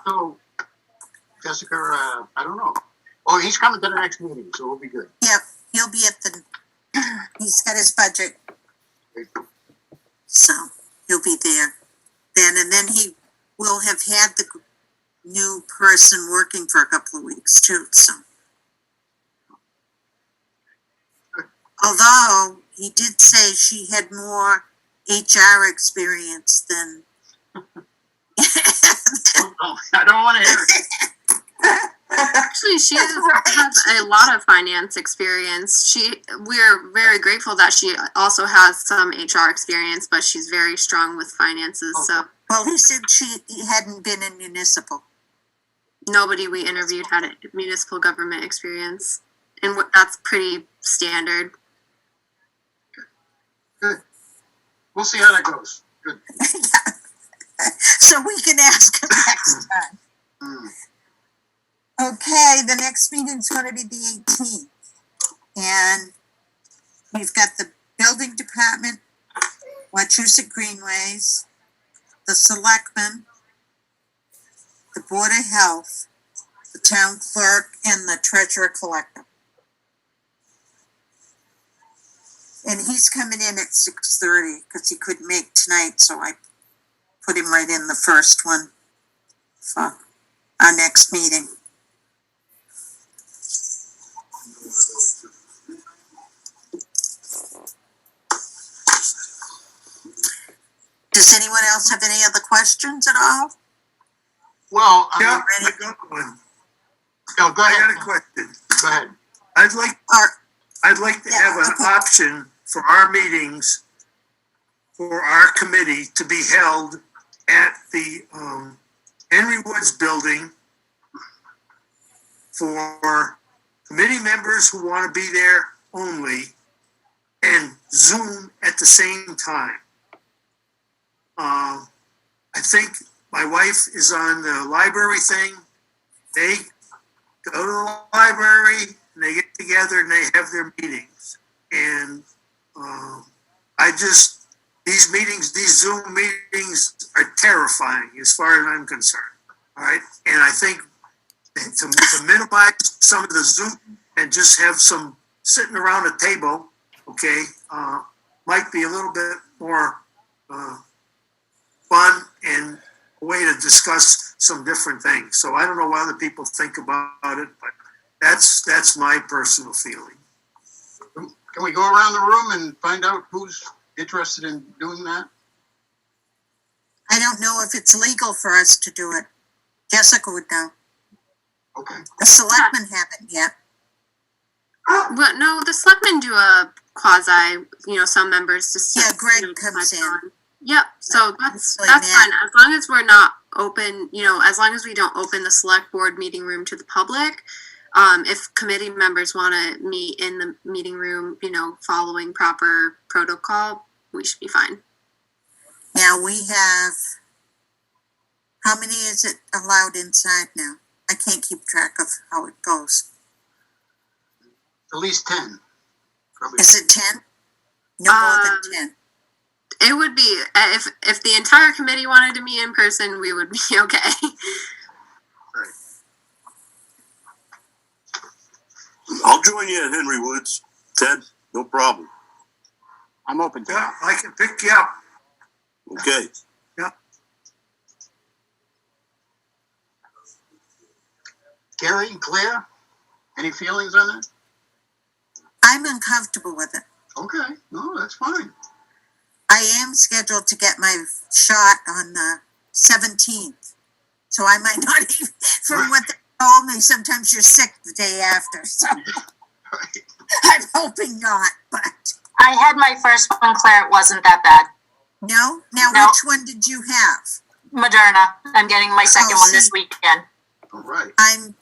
S4: So, Jessica, I don't know. Oh, he's coming to the next meeting, so we'll be good.
S1: Yep, he'll be at he's got his budget, so he'll be there then, and then he will have had the new person working for a couple of weeks too, so. Although, he did say she had more HR experience than.
S4: I don't want to hear it.
S2: Actually, she has a lot of finance experience. We're very grateful that she also has some HR experience, but she's very strong with finances. So
S1: Well, he said he hadn't been in municipal.
S2: nobody we interviewed had a municipal government experience, and that's pretty standard.
S4: Good. We'll see how that goes. Good.
S1: So we can ask him next time. Okay, the next meeting's gonna be the 18th. And we've got the building department, Wachusett Greenways, the selectmen, the Board of Health, the town clerk, and the treasurer collector. And he's coming in at 6:30 because he couldn't make tonight, so I put him right in the first one for our next meeting. Does anyone else have any other questions at all?
S4: Well,
S5: Yeah,
S1: ready?
S5: I got one.
S4: go
S5: I
S4: ahead.
S5: got a question.
S4: Go ahead.
S5: I'd like to
S1: Yeah,
S5: have an
S1: okay.
S5: option for our meetings, for our committee to be held at the Henry Woods building for committee members who want to be there only, and Zoom at the same time. I think my wife is on the library thing. They go to the library and they get together and they have their meetings. And these Zoom meetings are terrifying as far as I'm concerned. All right. And I think to minimize some of the Zoom and just have some sitting around a table, okay, might be a little bit more fun and a way to discuss some different things. So I don't know what other people think about it, but that's my personal feeling.
S4: Can we go around the room and find out who's interested in doing that?
S1: I don't know if it's legal for us to do it. Jessica would know.
S4: Okay.
S1: The selectmen haven't yet.
S2: But no, the selectmen do a quasi, some members just.
S1: Yeah, Greg comes in.
S2: Yep, so that's
S1: Really mad.
S2: fine, as long as we're not open, as long as we don't open the select board meeting room to the public. If committee members wanna meet in the meeting room, following proper protocol, we should be fine.
S1: Now we have, how many is it allowed inside now? I can't keep track of how it goes.
S4: At least 10. Probably.
S1: Is it 10? No more than 10.
S2: It would be, if the entire committee wanted to meet in person, we would be okay.
S4: Right.
S3: I'll join you at Henry Woods, Ted, no problem.
S11: I'm open to
S5: Yeah,
S11: it.
S5: I can pick you up.
S3: Okay.
S4: Gary and Claire, any feelings on that?
S1: I'm uncomfortable with it.
S4: Okay, no, that's fine.
S1: I am scheduled to get my shot on the 17th. So I might not even, from what they told me, sometimes you're sick the day after. So I'm hoping not, but
S12: I had my first one, Claire. It wasn't that bad.
S1: no. Now,
S12: No.
S1: which one did you have?
S12: Moderna. I'm getting my second one this weekend.
S4: All right.
S1: I'm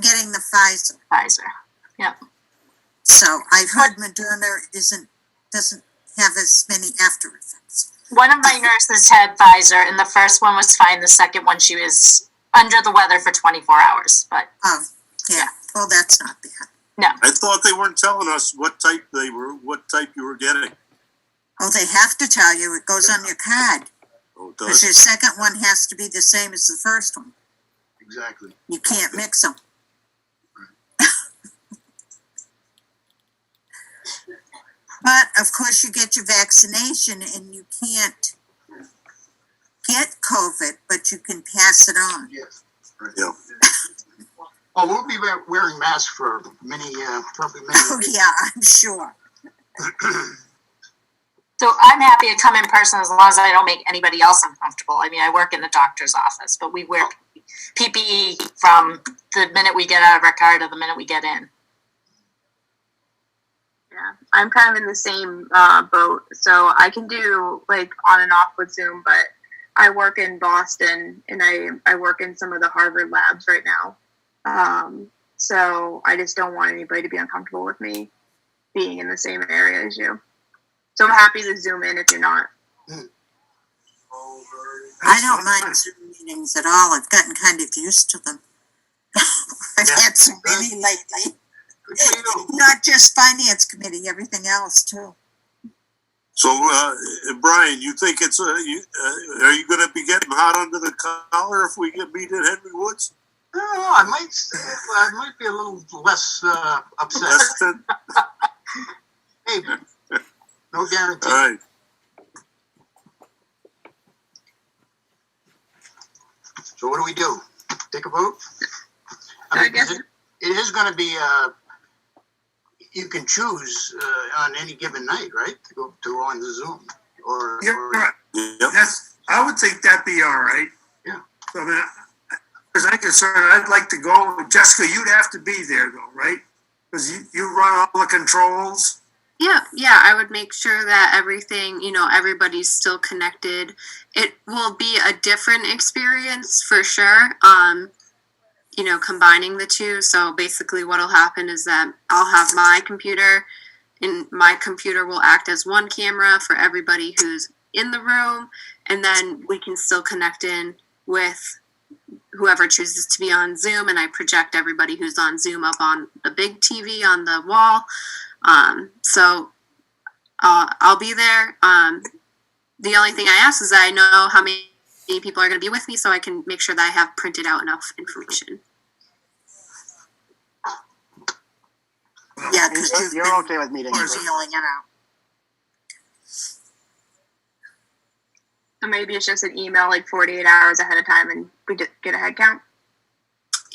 S1: getting the Pfizer.
S12: Pfizer. Yep.
S1: So I've heard Moderna doesn't have as many after effects.
S12: One of my nurses had Pfizer, and the first one was fine. The second one, she was under the weather for 24 hours. But
S1: Oh, yeah. Well, that's not bad.
S3: I thought they weren't telling us what type you were getting.
S1: Oh, they have to tell you. It goes on your card.
S3: Oh, it
S1: Because
S3: does?
S1: your second one has to be the same as the first one.
S4: Exactly.
S1: You can't mix them. But of course, you get your vaccination and you can't get COVID, but you can pass it on.
S4: Yes.
S3: Yeah.
S4: Oh, we'll be wearing masks for probably many
S1: Oh,
S4: weeks.
S1: yeah, I'm sure.
S12: so I'm happy to come in person as long as I don't make anybody else uncomfortable. I mean, I work in the doctor's office, but we wear PPE from the minute we get out of our car to the minute we get in.
S10: Yeah, I'm kind of in the same boat, so I can do like on and off with Zoom, but I work in Boston and I work in some of the Harvard labs right now. So I just don't want anybody to be uncomfortable with me being in the same area as you. So I'm happy to Zoom in if you're not.
S1: I don't mind Zoom meetings at all. I've gotten kind of used to them. I've had so many lately.
S4: Good for you.
S1: Not just finance committee, everything else too.
S3: So, Brian, you think it's are you going to be getting hot under the collar if we get meet at Henry Woods?
S4: No, I might be a little less upset.
S3: Less than?
S4: Hey, no guarantee.
S3: All right.
S4: So what do we do? Take a vote?
S10: I guess-
S4: it is going to be. You can choose on any given night, right? To go on the Zoom or.
S5: Yeah,
S4: or
S5: right.
S3: Yep.
S5: I would think that'd be all right.
S4: Yeah.
S5: So, I mean, as I'm concerned, I'd like to go. Jessica, you'd have to be there though, right? Because you run all the controls.
S2: Yeah, I would make sure that everything, everybody's still connected. It will be a different experience for sure, combining the two. So basically what'll happen is that I'll have my computer, and my computer will act as one camera for everybody who's in the room, and then we can still connect in with whoever chooses to be on Zoom, and I project everybody who's on Zoom up on the big TV on the wall. So I'll be there. The only thing I ask is that I know how many people are going to be with me, so I can make sure that I have printed out enough information.
S1: Yeah, because
S11: You're okay with meetings.
S1: yelling it out.
S10: So maybe it's just an email like 48 hours ahead of time and we just get a head count.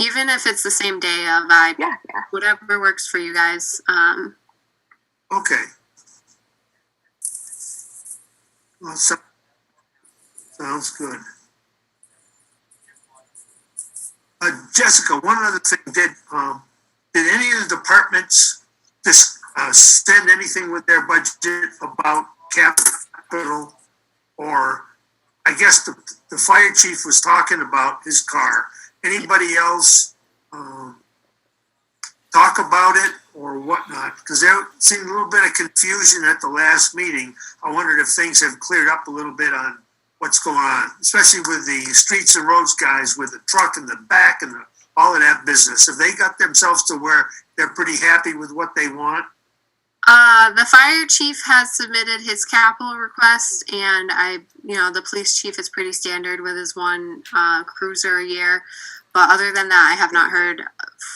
S2: Even if it's the same day of,
S10: Yeah.
S2: whatever works for you guys.
S5: Okay. Well, sounds good. Jessica, one other thing, did any of the departments send anything with their budget about capital? Or I guess the fire chief was talking about his car. Anybody else talk about it or whatnot? Because there seemed a little bit of confusion at the last meeting. I wondered if things have cleared up a little bit on what's going on, especially with the streets and roads guys with the truck in the back and all of that business. Have they got themselves to where they're pretty happy with what they want?
S2: The fire chief has submitted his capital request, and the police chief is pretty standard with his one cruiser a year. But other than that, I have not heard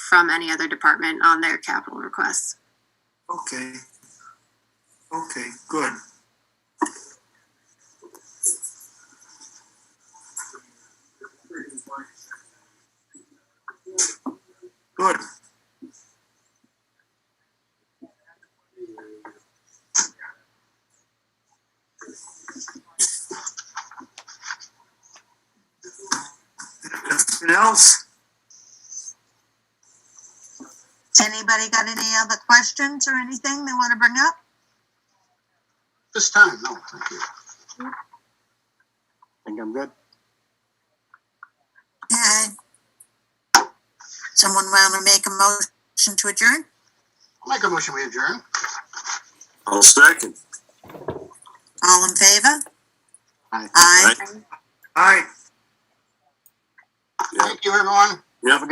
S2: from any other department on their capital requests.
S5: Okay, good. Good. Anything else?
S1: Anybody got any other questions or anything they want to bring up?
S4: This time, no, thank you.
S11: I think I'm good.
S1: Okay. Someone want to make a motion to adjourn?
S4: I'll make a motion we adjourn.
S3: I'll second.
S1: All in favor?
S11: Aye.
S1: Aye.
S5: All right.
S4: Thank you, everyone.
S3: Yeah.